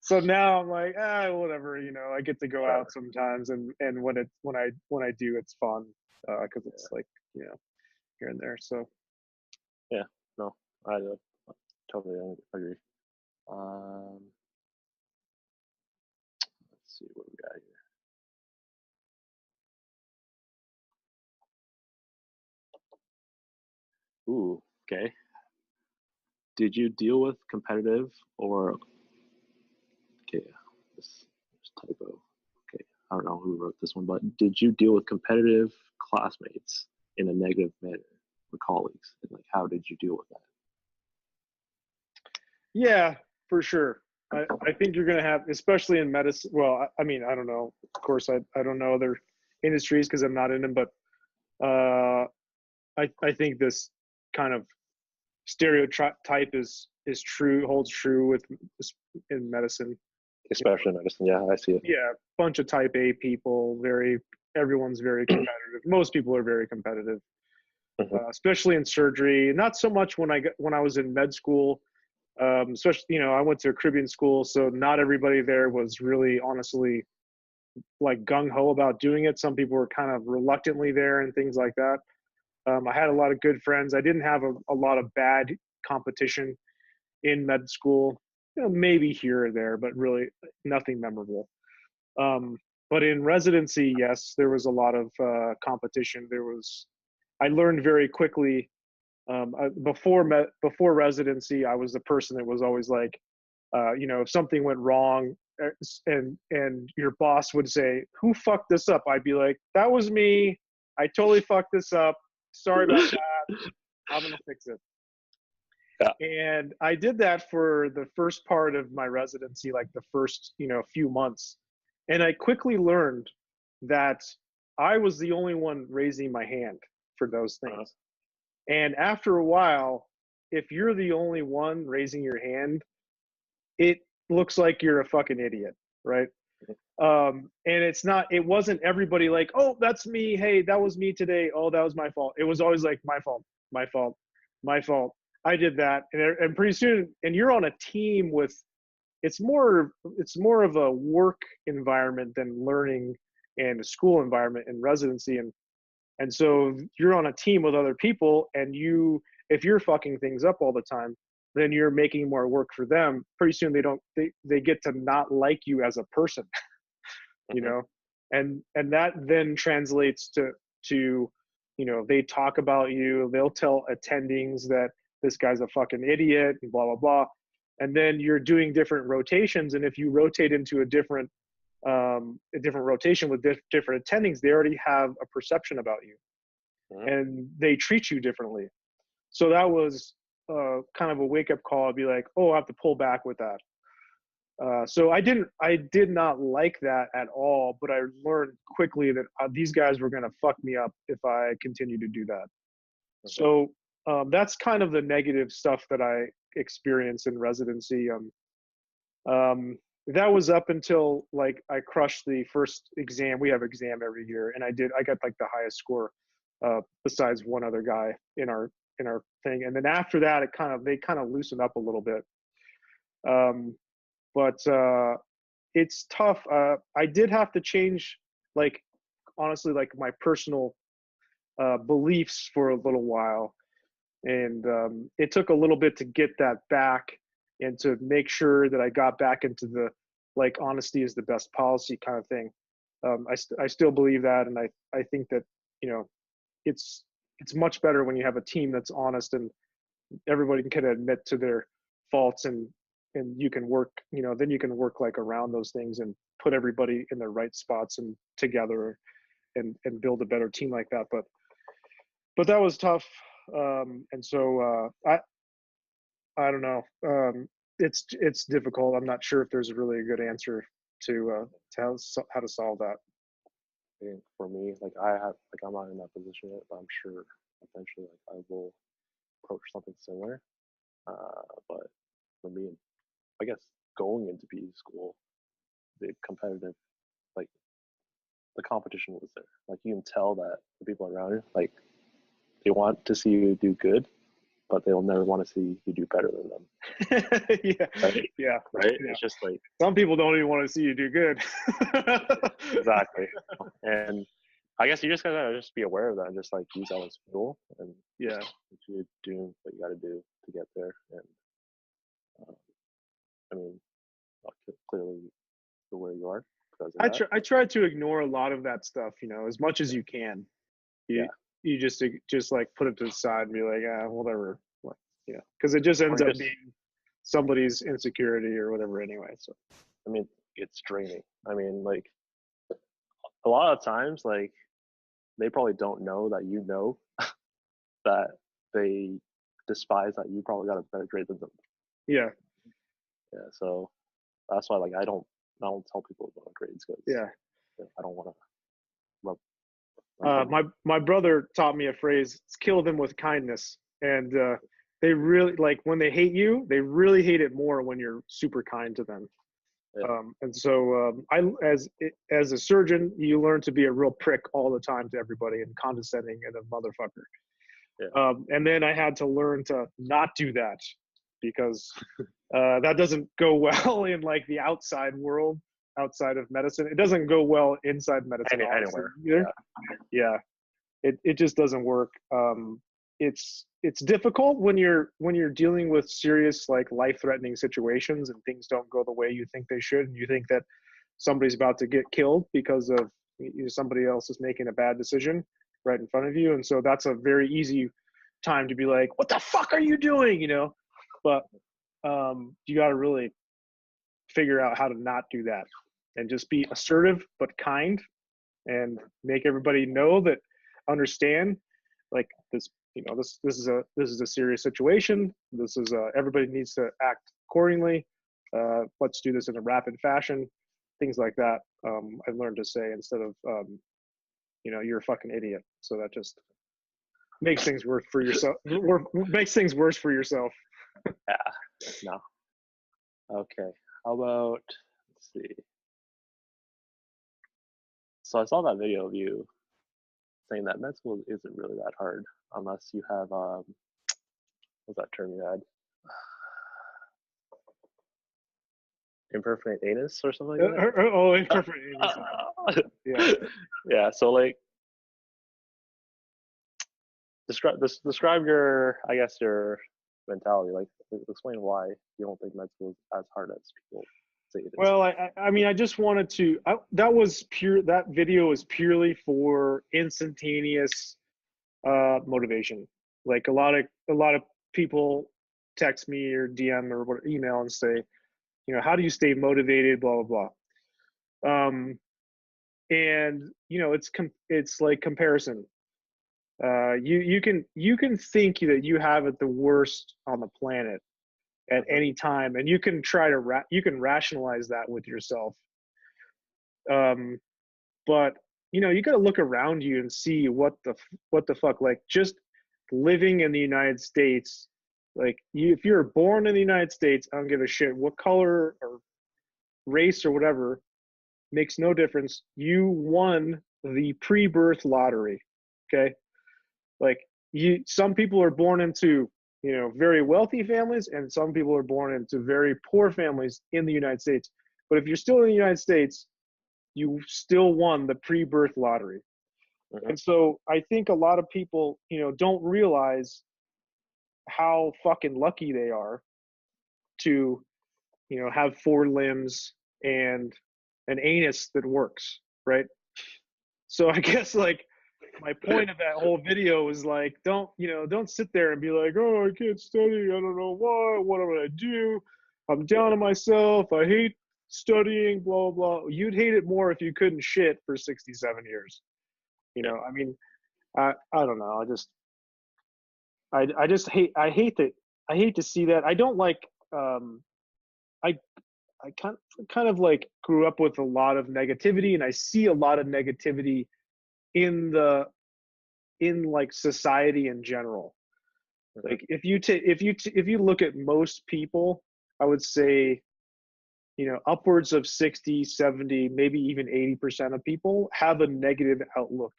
A: so now I'm like, whatever, you know, I get to go out sometimes, and when I do, it's fun, because it's like, you know, here and there. So
B: yeah, no, I totally agree. Let's see what we got here. Ooh, okay. Did you deal with competitive or, okay, this typo. Okay, I don't know who wrote this one, but did you deal with competitive classmates in a negative manner or colleagues? And like, how did you deal with that?
A: yeah, for sure. I think you're going to have, especially in medicine. Well, I mean, I don't know. Of course, I don't know other industries because I'm not in them, but I think this kind of stereotype is true, holds true in medicine.
B: Especially in medicine, yeah, I see it.
A: Yeah, bunch of type A people, everyone's very competitive. Most people are very competitive, especially in surgery. Not so much when I was in med school. Especially, you know, I went to a Caribbean school, so not everybody there was really, honestly, like gung-ho about doing it. Some people were kind of reluctantly there and things like that. I had a lot of good friends. I didn't have a lot of bad competition in med school, you know, maybe here or there, but really nothing memorable. But in residency, yes, there was a lot of competition. I learned very quickly. Before residency, I was the person that was always like, you know, if something went wrong, and your boss would say, "Who fucked this up?" I'd be like, "That was me. I totally fucked this up. Sorry about that. I'm gonna fix it." Yeah. And I did that for the first part of my residency, like the first, you know, few months, and I quickly learned that I was the only one raising my hand for those things. And after a while, if you're the only one raising your hand, it looks like you're a fucking idiot, right? And it wasn't everybody like, "Oh, that's me. Hey, that was me today. Oh, that was my fault." It was always like, "My fault, my fault, my fault. I did that." And pretty soon, and you're on a team with, it's more of a work environment than learning and a school environment in residency. And so you're on a team with other people, and if you're fucking things up all the time, then you're making more work for them. Pretty soon they get to not like you as a person, you know? And that then translates to, you know, they talk about you, they'll tell attendings that this guy's a fucking idiot and blah, blah, blah. And then you're doing different rotations. And if you rotate into a different a different rotation with different attendings, they already have a perception about you, and they treat you differently. So that was kind of a wake up call. I'd be like, oh, I have to pull back with that. So I did not like that at all, but I learned quickly that these guys were going to fuck me up if I continue to do that. So that's kind of the negative stuff that I experienced in residency. That was up until like I crushed the first exam. We have exam every year, and I got like the highest score besides one other guy in our thing. And then after that, they kind of loosened up a little bit. But it's tough. I did have to change, like, honestly, like my personal beliefs for a little while. And it took a little bit to get that back and to make sure that I got back into the, like, honesty is the best policy kind of thing. I still believe that. And I think that, you know, it's much better when you have a team that's honest and everybody can admit to their faults, and you can work, you know, then you can work like around those things and put everybody in their right spots and together and build a better team like that. But that was tough. And so I don't know. It's difficult. I'm not sure if there's really a good answer to how to solve that.
B: I think for me, like I'm not in that position yet, but I'm sure eventually like I will approach something similar. But for me, I guess going into PE school, the competitive, like the competition was there. Like you can tell that the people around you, like they want to see you do good, but they'll never want to see you do better than them.
A: Yeah.
B: Right?
A: Yeah.
B: Right?
A: Yeah.
B: It's just like
A: some people don't even want to see you do good.
B: Exactly. And I guess you just gotta just be aware of that and just like use that as fuel and
A: yeah,
B: continue doing what you gotta do to get there. And I mean, clearly for where you are because of that.
A: I try to ignore a lot of that stuff, you know, as much as you can. You just like put it to the side and be like, whatever. Yeah, because it just ends up being somebody's insecurity or whatever anyway. So
B: I mean, it's draining. I mean, like a lot of times, like they probably don't know that you know that they despise that you probably got a better grade than them.
A: Yeah.
B: Yeah. So that's why, like, I don't tell people about grades because I don't want to rub.
A: My brother taught me a phrase: "It's kill them with kindness," and they really, like, when they hate you, they really hate it more when you're super kind to them. Yeah. And so as a surgeon, you learn to be a real prick all the time to everybody and condescending and a motherfucker. Yeah. And then I had to learn to not do that because that doesn't go well in like the outside world, outside of medicine. It doesn't go well inside medicine
B: anywhere
A: either. Yeah. It just doesn't work. It's difficult when you're dealing with serious, like, life-threatening situations and things don't go the way you think they should, and you think that somebody's about to get killed because of somebody else is making a bad decision right in front of you. And so that's a very easy time to be like, what the fuck are you doing, you know? But you got to really figure out how to not do that and just be assertive but kind and make everybody know that, understand, like, this, you know, this is a serious situation. This is everybody needs to act accordingly. Let's do this in a rapid fashion. Things like that. I've learned to say instead of you know, you're a fucking idiot. So that just makes things worse for yourself. Makes things worse for yourself.
B: Yeah. No. Okay. How about, let's see. So I saw that video of you saying that med school isn't really that hard unless you have what's that term you had? Imperfect anus or something like that?
A: Oh, imperfect anus. Yeah.
B: Yeah. So, like, describe your, I guess, your mentality. Like, explain why you don't think med school is as hard as people say it is.
A: Well, I mean, I just wanted to. That video was purely for instantaneous motivation. Like a lot of people text me or DM or email and say, you know, how do you stay motivated? Blah blah And it's like comparison. You can think that you have it the worst on the planet at any time, and you can try to you can rationalize that with yourself. But you got to look around you and see what the fuck, like, just living in the United States, like, if you're born in the United States, I don't give a shit what color or race or whatever, makes no difference. You won the pre-birth lottery. Okay. Like, some people are born into, very wealthy families, and some people are born into very poor families in the United States. But if you're still in the United States, you still won the pre-birth lottery. And so I think a lot of people, don't realize how fucking lucky they are to, have 4 limbs and an anus that works, right? So I guess, like, my point of that whole video is, like, don't sit there and be like, oh, I can't study, I don't know why, what am I gonna do? I'm down on myself, I hate studying, blah blah. You'd hate it more if you couldn't shit for 67 years. I mean, I don't know. I just hate to see that. I don't like, I kind of like grew up with a lot of negativity, and I see a lot of negativity in like society in general. Like, if you look at most people, I would say, upwards of 60, 70, maybe even 80% of people have a negative outlook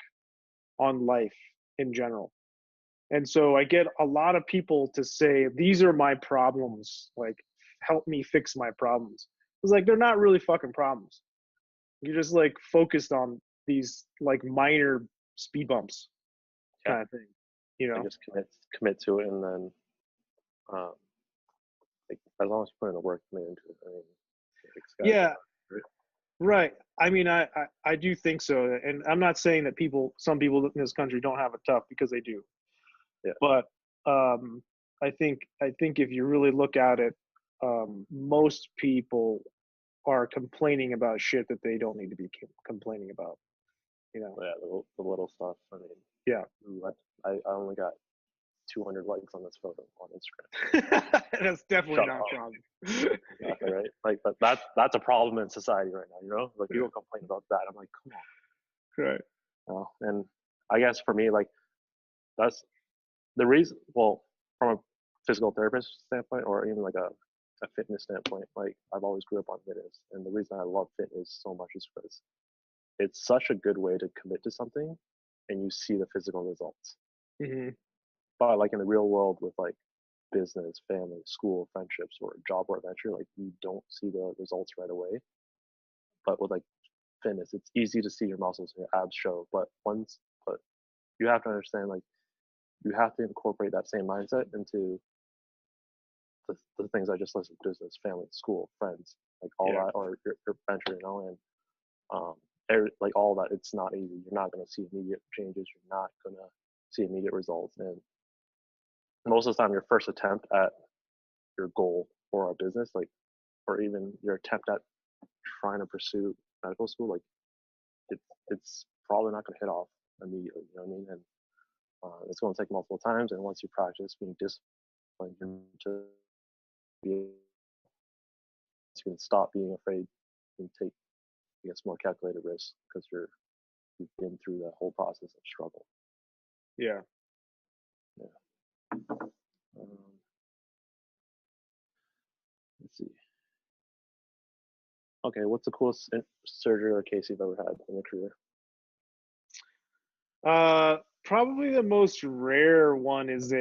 A: on life in general. And so I get a lot of people to say, these are my problems, like, help me fix my problems. It's like, they're not really fucking problems. You're just, like, focused on these, like, minor speed bumps kind of thing.
B: I just commit to it, and then like, as long as you put in the work into it, I mean,
A: yeah, right. I mean, I do think so, and I'm not saying that some people in this country don't have it tough, because they do.
B: Yeah.
A: But I think if you really look at it, most people are complaining about shit that they don't need to be complaining about.
B: Yeah, the little stuff. I mean,
A: yeah.
B: I only got 200 likes on this photo on Instagram.
A: That's definitely not a problem.
B: Exactly, right? Like, that's a problem in society right now. Like, people complain about that. I'm like, come on.
A: Right.
B: And I guess for me, like, that's the reason. Well, from a physical therapist standpoint, or even like a fitness standpoint, like, I've always grew up on fitness, and the reason I love fitness so much is because it's such a good way to commit to something, and you see the physical results. But, like, in the real world, with, like, business, family, school, friendships, or job or adventure, like, you don't see the results right away. But with, like, fitness, it's easy to see your muscles and your abs show. But you have to understand, like, you have to incorporate that same mindset into the things I just listed: business, family, school, friends, like, all that, or your venture, and like, all that. It's not easy. You're not going to see immediate changes. You're not going to see immediate results. And most of the time, your first attempt at your goal for a business, like, or even your attempt at trying to pursue medical school, like, it's probably not going to hit off immediately. You know what I mean? And it's going to take multiple times. And once you practice being disciplined, you can stop being afraid and take, I guess, more calculated risks, because you've been through that whole process of struggle.
A: Yeah.
B: Let's see. Okay, what's the coolest surgery or case you've ever had in your
A: career? Probably the most rare one is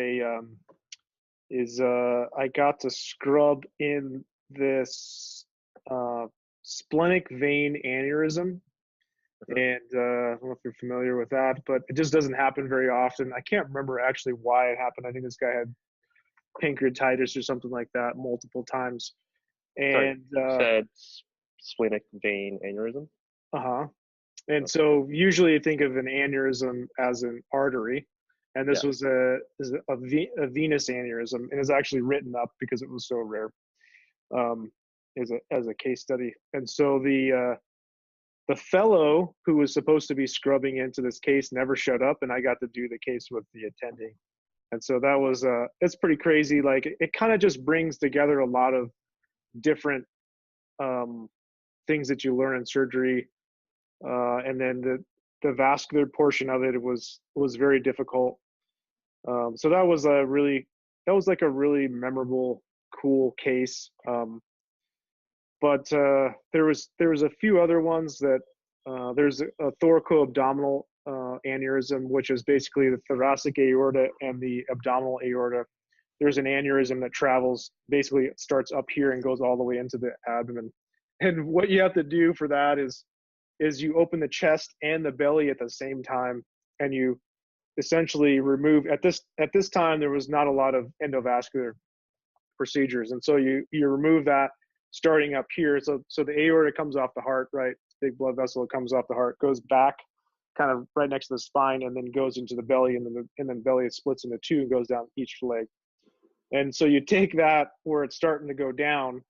A: I got to scrub in this splenic vein aneurysm. And I don't know if you're familiar with that, but it just doesn't happen very often. I can't remember actually why it happened. I think this guy had pancreatitis or something like that multiple times. And
B: you said splenic vein aneurysm?
A: And so usually you think of an aneurysm as an artery, and this was a venous aneurysm, and it's actually written up because it was so rare, as a case study. And so the fellow who was supposed to be scrubbing into this case never showed up, and I got to do the case with the attending. And so that was it's pretty crazy. Like it kind of just brings together a lot of different things that you learn in surgery, and then the vascular portion of it was very difficult. So that was like a really memorable, cool case. But there was a few other ones that there's a thoracoabdominal aneurysm, which is basically the thoracic aorta and the abdominal aorta. There's an aneurysm that travels, basically it starts up here and goes all the way into the abdomen. And what you have to do for that is you open the chest and the belly at the same time, and you essentially remove, at this time there was not a lot of endovascular procedures, and so you remove that starting up here. So the aorta comes off the heart, right? Big blood vessel comes off the heart, goes back kind of right next to the spine, and then goes into the belly, and then belly splits into two and goes down each leg. And so you take that where it's starting to go down,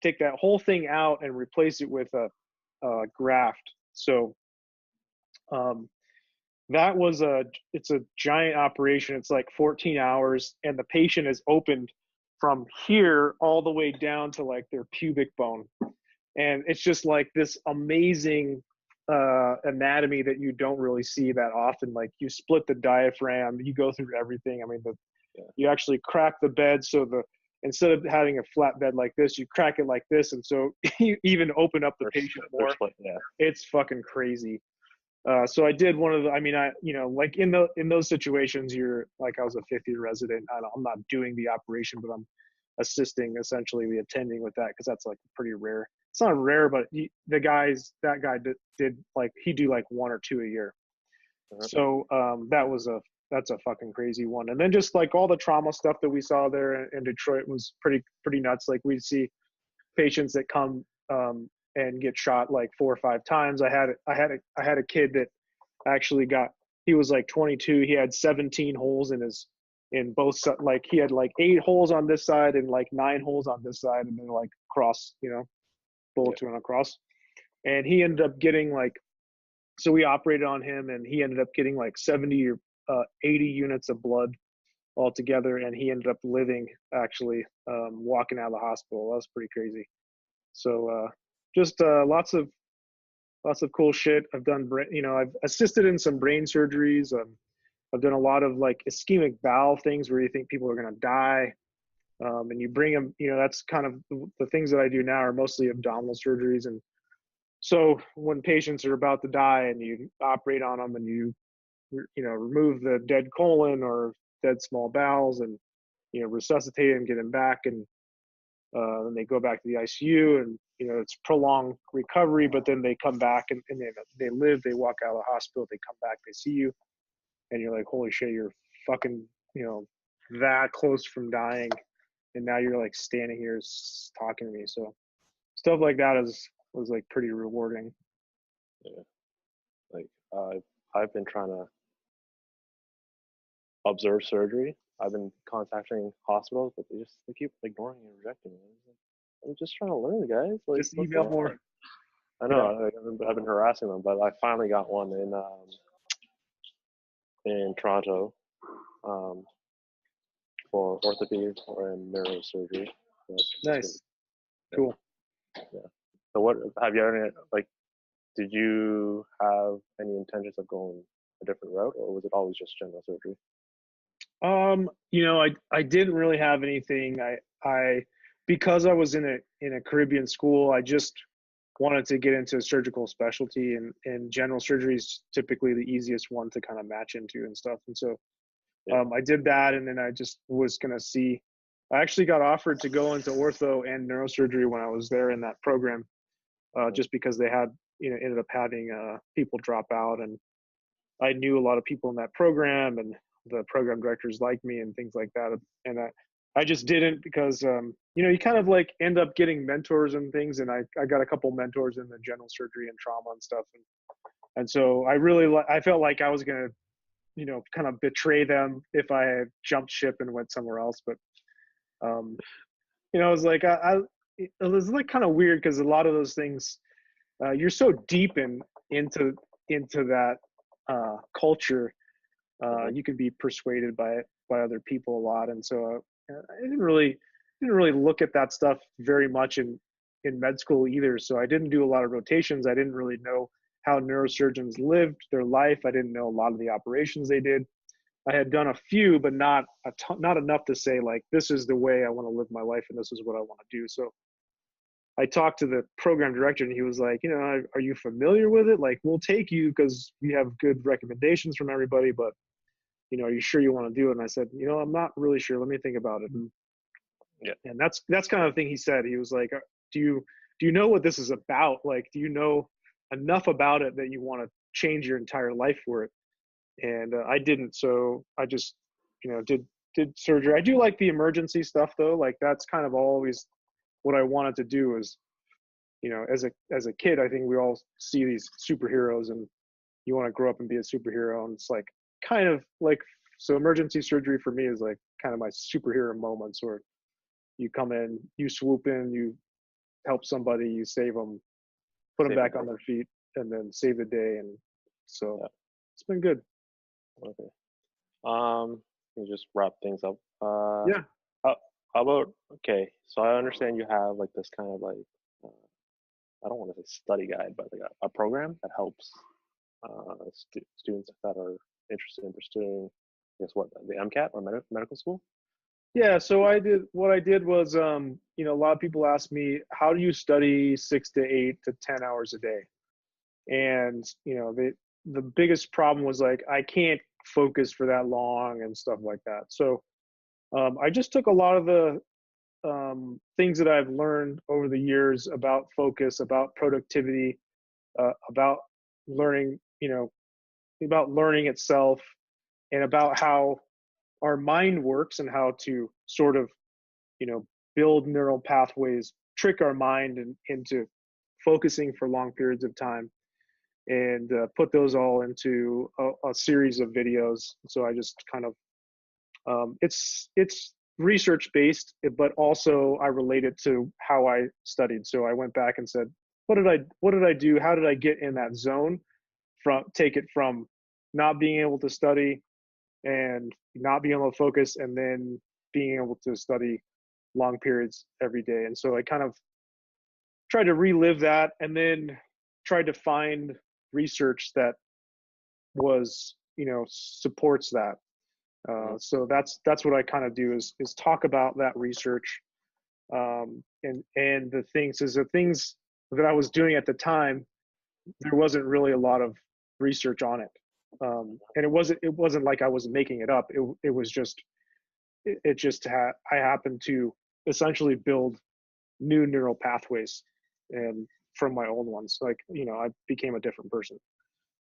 A: take that whole thing out and replace it with a graft. So that was it's a giant operation. It's like 14 hours, and the patient is opened from here all the way down to like their pubic bone. And it's just like this amazing anatomy that you don't really see that often. Like you split the diaphragm, you go through everything. I mean, you actually crack the bed, so instead of having a flat bed like this, you crack it like this, and so you even open up the patient more.
B: Yeah.
A: It's fucking crazy. So I did one of the, I mean, like in those situations, you're like, I was a fifth year resident. I'm not doing the operation, but I'm assisting essentially the attending with that, because that's like pretty rare. It's not rare, but that guy did like, he do like one or two a year. So that's a fucking crazy one. And then just like all the trauma stuff that we saw there in Detroit was pretty nuts. Like we'd see patients that come and get shot like 4 or 5 times. I had a kid that actually he was like 22. He had 17 holes in both, like he had like 8 holes on this side and like 9 holes on this side, and then like cross, bullets went across. And he ended up getting like, so we operated on him, and he ended up getting like 70 or 80 units of blood altogether, and he ended up living, actually, walking out of the hospital. That was pretty crazy. So just lots of cool shit. I've done, I've assisted in some brain surgeries. I've done a lot of like ischemic valve things where you think people are going to die, and you bring them. That's kind of the things that I do now are mostly abdominal surgeries. And so when patients are about to die and you operate on them, and you remove the dead colon or dead small bowels, and resuscitate them, get them back, and then they go back to the ICU, and it's prolonged recovery, but then they come back and they live, they walk out of the hospital, they come back, they see you, and you're like, holy shit, you're fucking that close from dying, and now you're like standing here talking to me. So stuff like that was like pretty rewarding.
B: Yeah, like I've been trying to observe surgery. I've been contacting hospitals, but they keep ignoring and rejecting me. I'm just trying to learn, guys. Like,
A: just email more.
B: I know. Yeah. I've been harassing them, but I finally got one in Toronto for orthopedic and neurosurgery. So
A: nice. Cool.
B: Yeah. So what have you ever like? Did you have any intentions of going a different route, or was it always just general surgery?
A: I didn't really have anything. I because I was in a Caribbean school, I just wanted to get into a surgical specialty, and general surgery is typically the easiest one to kind of match into and stuff. And so I did that, and then I just was gonna see. I actually got offered to go into ortho and neurosurgery when I was there in that program, just because they had ended up having people drop out, and I knew a lot of people in that program, and the program directors liked me and things like that. And I just didn't, because, you kind of like end up getting mentors and things. And I got a couple mentors in the general surgery and trauma and stuff. And so I felt like I was going to, kind of betray them if I had jumped ship and went somewhere else. But, it was like, it was like kind of weird, because a lot of those things, you're so deep into that culture. You can be persuaded by other people a lot, and so I didn't really look at that stuff very much in med school either. So I didn't do a lot of rotations. I didn't really know how neurosurgeons lived their life. I didn't know a lot of the operations they did. I had done a few, but not not enough to say like, this is the way I want to live my life and this is what I want to do. So I talked to the program director and he was like, are you familiar with it? Like, we'll take you because we have good recommendations from everybody, but are you sure you want to do it? And I said, I'm not really sure. Let me think about it. And that's kind of the thing he said. He was like, do you know what this is about? Like, do you know enough about it that you want to change your entire life for it? And I didn't. So I just, did surgery. I do like the emergency stuff though. Like that's kind of always what I wanted to do is, as a kid, I think we all see these superheroes and you want to grow up and be a superhero. And it's like, kind of like, so emergency surgery for me is like kind of my superhero moments where you come in, you swoop in, you help somebody, you save them, put them back on their feet, and then save the day. And so it's been good.
B: Okay. You just wrap things up.
A: Yeah.
B: How about, okay, so I understand you have like this kind of like, I don't want to say study guide, but like a program that helps students that are interested in pursuing, I guess, what, the MCAT or medical school?
A: Yeah, so what I did was, a lot of people ask me, how do you study 6 to 8 to 10 hours a day? And, the biggest problem was like, I can't focus for that long and stuff like that. So I just took a lot of the things that I've learned over the years about focus, about productivity, about learning, about learning itself, and about how our mind works and how to sort of, build neural pathways, trick our mind into focusing for long periods of time, and put those all into a series of videos. So I just kind of, it's research based, but also I relate it to how I studied. So I went back and said, what did I do? How did I get in that zone? Take it from not being able to study and not being able to focus, and then being able to study long periods every day. And so I kind of tried to relive that, and then tried to find research that was, supports that. So that's what I kind of do is talk about that research, and the things that I was doing at the time, there wasn't really a lot of research on it. And it wasn't like I was making it up. It was just, I happened to essentially build new neural pathways, and from my old ones, like, I became a different person.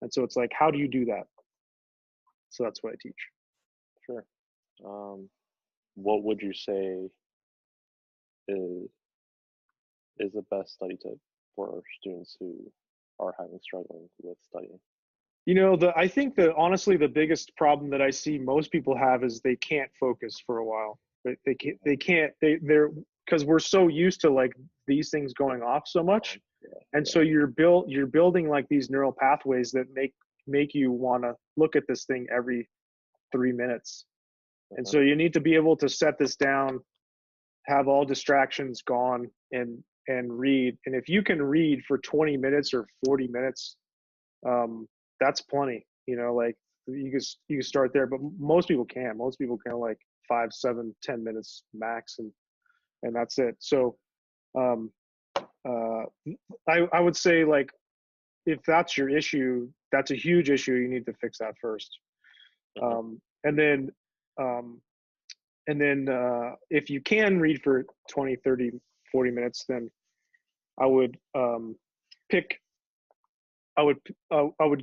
A: And so it's like, how do you do that? So that's what I teach.
B: Sure. What would you say is the best study tip for students who are struggling with studying?
A: I think that honestly, the biggest problem that I see most people have is they can't focus for a while. They're because we're so used to like these things going off so much. And so you're building like these neural pathways that make you want to look at this thing every 3 minutes. And so you need to be able to set this down, have all distractions gone, and read. And if you can read for 20 minutes or 40 minutes, that's plenty. Like you can start there, but most people can like 5, 7, 10 minutes max, and that's it. So I would say, like, if that's your issue, that's a huge issue. You need to fix that first. And then if you can read for 20, 30, 40 minutes, then I would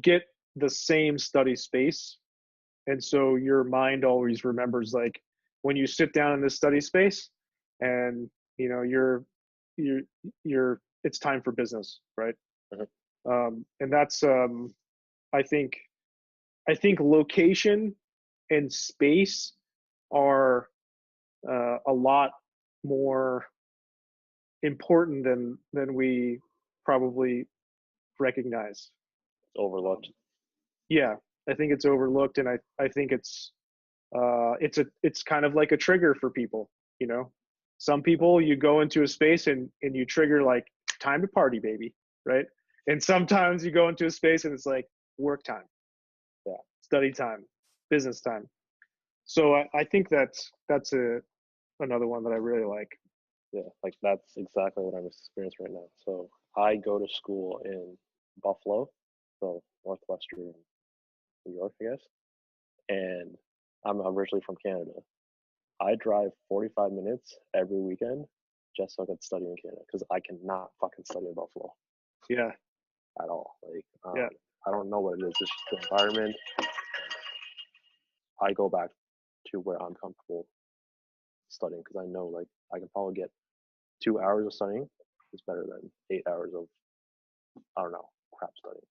A: get the same study space. And so your mind always remembers, like, when you sit down in this study space and, you're it's time for business, right? And that's, I think location and space are a lot more important than we probably recognize.
B: It's overlooked.
A: Yeah, I think it's overlooked, and I think it's kind of like a trigger for people. You know, some people, you go into a space and you trigger like, time to party, baby, right? And sometimes you go into a space and it's like work time,
B: Yeah.
A: study time, business time. So I think that's another one that I really like.
B: Yeah, like that's exactly what I'm experiencing right now. So I go to school in Buffalo, so northwestern New York, I guess. And I'm originally from Canada. I drive 45 minutes every weekend just so I can study in Canada because I cannot fucking study in Buffalo
A: Yeah.
B: at all. Like,
A: Yeah.
B: I don't know what it is. It's just the environment. I go back to where I'm comfortable studying because I know like I can probably get 2 hours of studying is better than 8 hours of, I don't know, crap studying.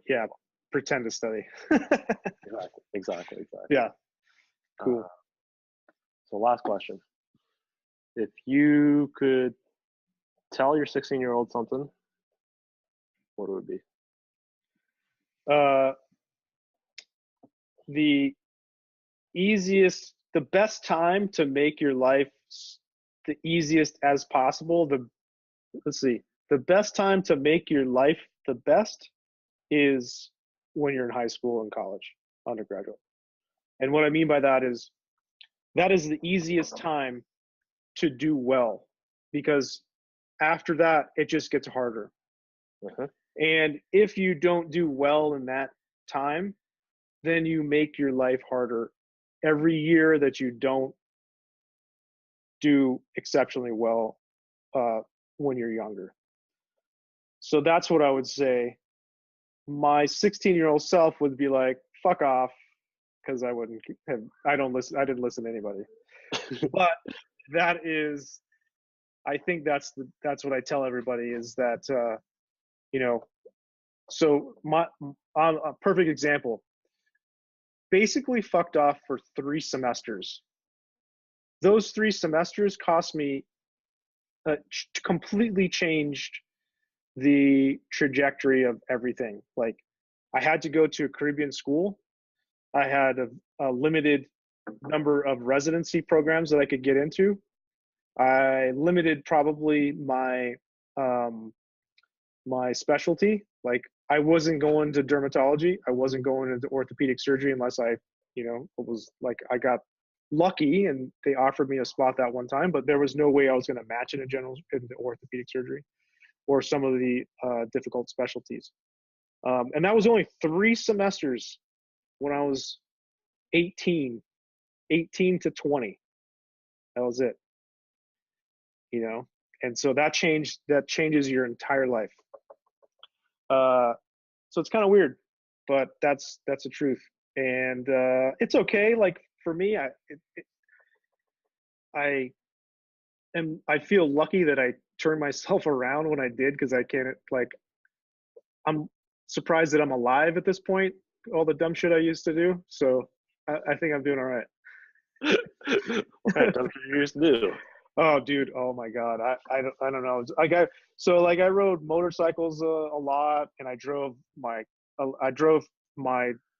A: Yeah. Pretend to study.
B: Exactly.
A: Yeah. Cool.
B: So last question. If you could tell your 16-year-old something, what would it
A: be? The best time to make your life the easiest as possible. The best time to make your life the best is when you're in high school and college, undergraduate. And what I mean by that is the easiest time to do well, because after that, it just gets harder. And if you don't do well in that time, then you make your life harder every year that you don't do exceptionally well when you're younger. So that's what I would say. My 16-year-old self would be like, fuck off, because I didn't listen to anybody. But I think that's what I tell everybody is that, so a perfect example, basically fucked off for 3 semesters. Those 3 semesters cost me, completely changed the trajectory of everything. Like, I had to go to a Caribbean school. I had a limited number of residency programs that I could get into. I limited probably my my specialty. Like, I wasn't going to dermatology. I wasn't going into orthopedic surgery unless I, it was like I got lucky and they offered me a spot that one time, but there was no way I was going to match it in the orthopedic surgery or some of the difficult specialties. And that was only 3 semesters when I was 18 to 20. That was it. And so that changes your entire life. So it's kind of weird, but that's the truth. And it's okay. Like, for me, I feel lucky that I turned myself around when I did, because I'm surprised that I'm alive at this point, all the dumb shit I used to do. So I think I'm doing all right.
B: What dumb shit you used to do?
A: Oh, dude. Oh my God. I don't know. I rode motorcycles a lot, and I drove my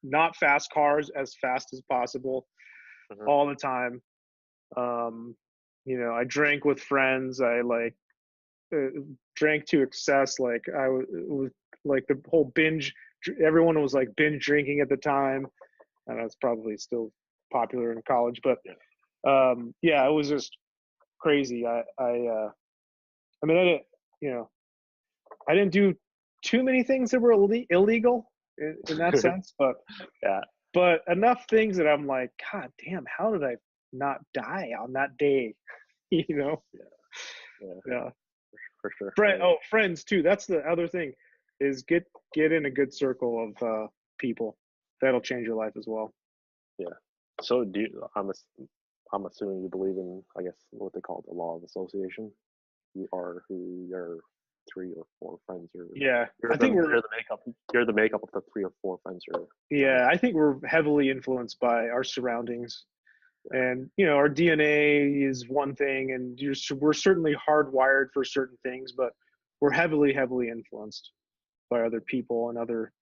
A: not fast cars as fast as possible all the time. I drank with friends. I drank to excess. Like, it was like the whole binge. Everyone was like binge drinking at the time. I know it's probably still popular in college, but yeah, it was just crazy. I mean, I didn't do too many things that were illegal in that sense, but
B: yeah,
A: but enough things that I'm like, God damn, how did I not die on that day?
B: Yeah. For sure.
A: Friends too. That's the other thing, is get in a good circle of people. That'll change your life as well.
B: Yeah. So I'm assuming you believe in, I guess, what they call the law of association. You are who your 3 or 4 friends are.
A: Yeah,
B: you're the makeup of the 3 or 4 friends are.
A: Yeah, I think we're heavily influenced by our surroundings. And our DNA is one thing, and we're certainly hardwired for certain things, but we're heavily influenced. by other people and other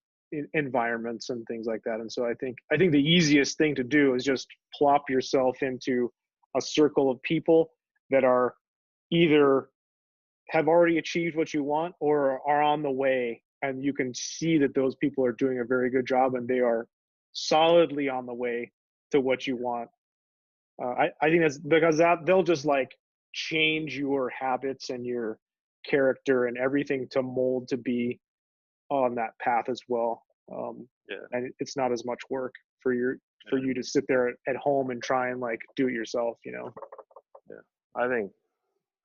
A: environments and things like that. And so I think the easiest thing to do is just plop yourself into a circle of people that are either have already achieved what you want or are on the way, and you can see that those people are doing a very good job and they are solidly on the way to what you want. I think that's because they'll just like change your habits and your character and everything to mold to be on that path as well. And it's not as much work for you to sit there at home and try and like do it yourself, you know?
B: Yeah. I think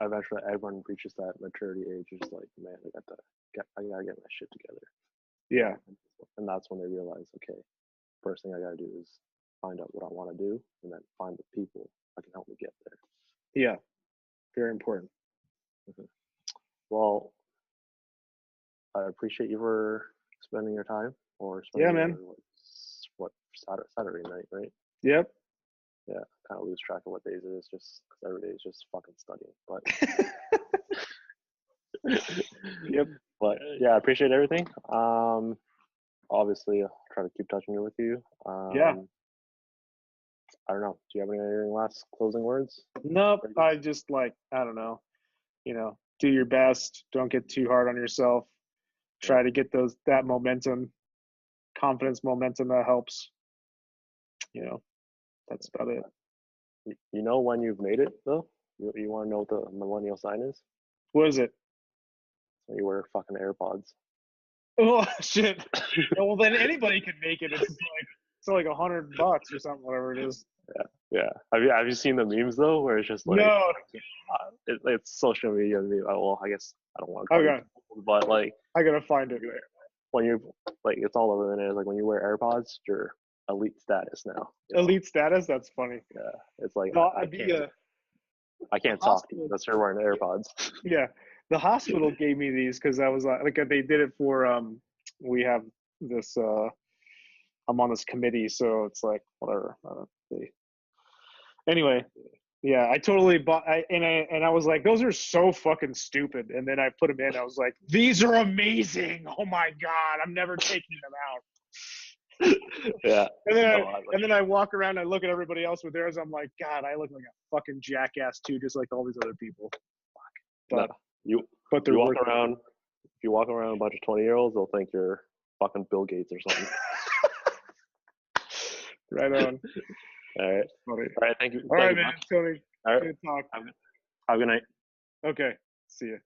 B: eventually everyone reaches that maturity age. It's like, man, I gotta get my shit together.
A: Yeah.
B: And that's when they realize, okay, first thing I gotta do is find out what I want to do, and then find the people that can help me get there.
A: Yeah. Very important.
B: Mm-hmm. Well, I appreciate you for spending your time, or spending
A: man.
B: Saturday night, right?
A: Yep.
B: Yeah, kind of lose track of what days it is, just because every day is just fucking studying. But
A: Yep.
B: But yeah, I appreciate everything. Obviously, I'll try to keep touching with you.
A: Yeah.
B: I don't know. Do you have any last closing words?
A: Nope. I just like, I don't know, you know, do your best. Don't get too hard on yourself. Try to get that momentum, confidence momentum that helps. You know, that's about it.
B: You know when you've made it, though? You want to know what the millennial sign is?
A: What is it?
B: When you wear fucking Airpods.
A: Oh, shit. Well, then anybody can make it. It's like $100 or something, whatever it is.
B: Yeah. Have you seen the memes, though, where it's just like,
A: no,
B: it's social media meme. Well, I guess I don't want to call it, but like,
A: I gotta find it.
B: When you're like, it's all over the internet. Like when you wear Airpods, you're elite status now.
A: Elite status? That's funny.
B: Yeah, it's like
A: no,
B: I can't talk to you unless you're wearing Airpods.
A: Yeah, the hospital gave me these because I was like they did it for we have this I'm on this committee, so it's like whatever. Anyway, yeah, I totally bought. I was like, those are so fucking stupid. And then I put them in. I was like, these are amazing. Oh my god, I'm never taking them out.
B: Yeah.
A: And then I walk around. I look at everybody else with theirs. I'm like, God, I look like a fucking jackass too, just like all these other people.
B: Fuck. But you walk around. If you walk around a bunch of 20-year-olds, they'll think you're fucking Bill Gates or something.
A: Right on.
B: All right. All right. Thank you.
A: All right, man. Tony.
B: All right.
A: Good talk.
B: Have a good night.
A: Okay. See you.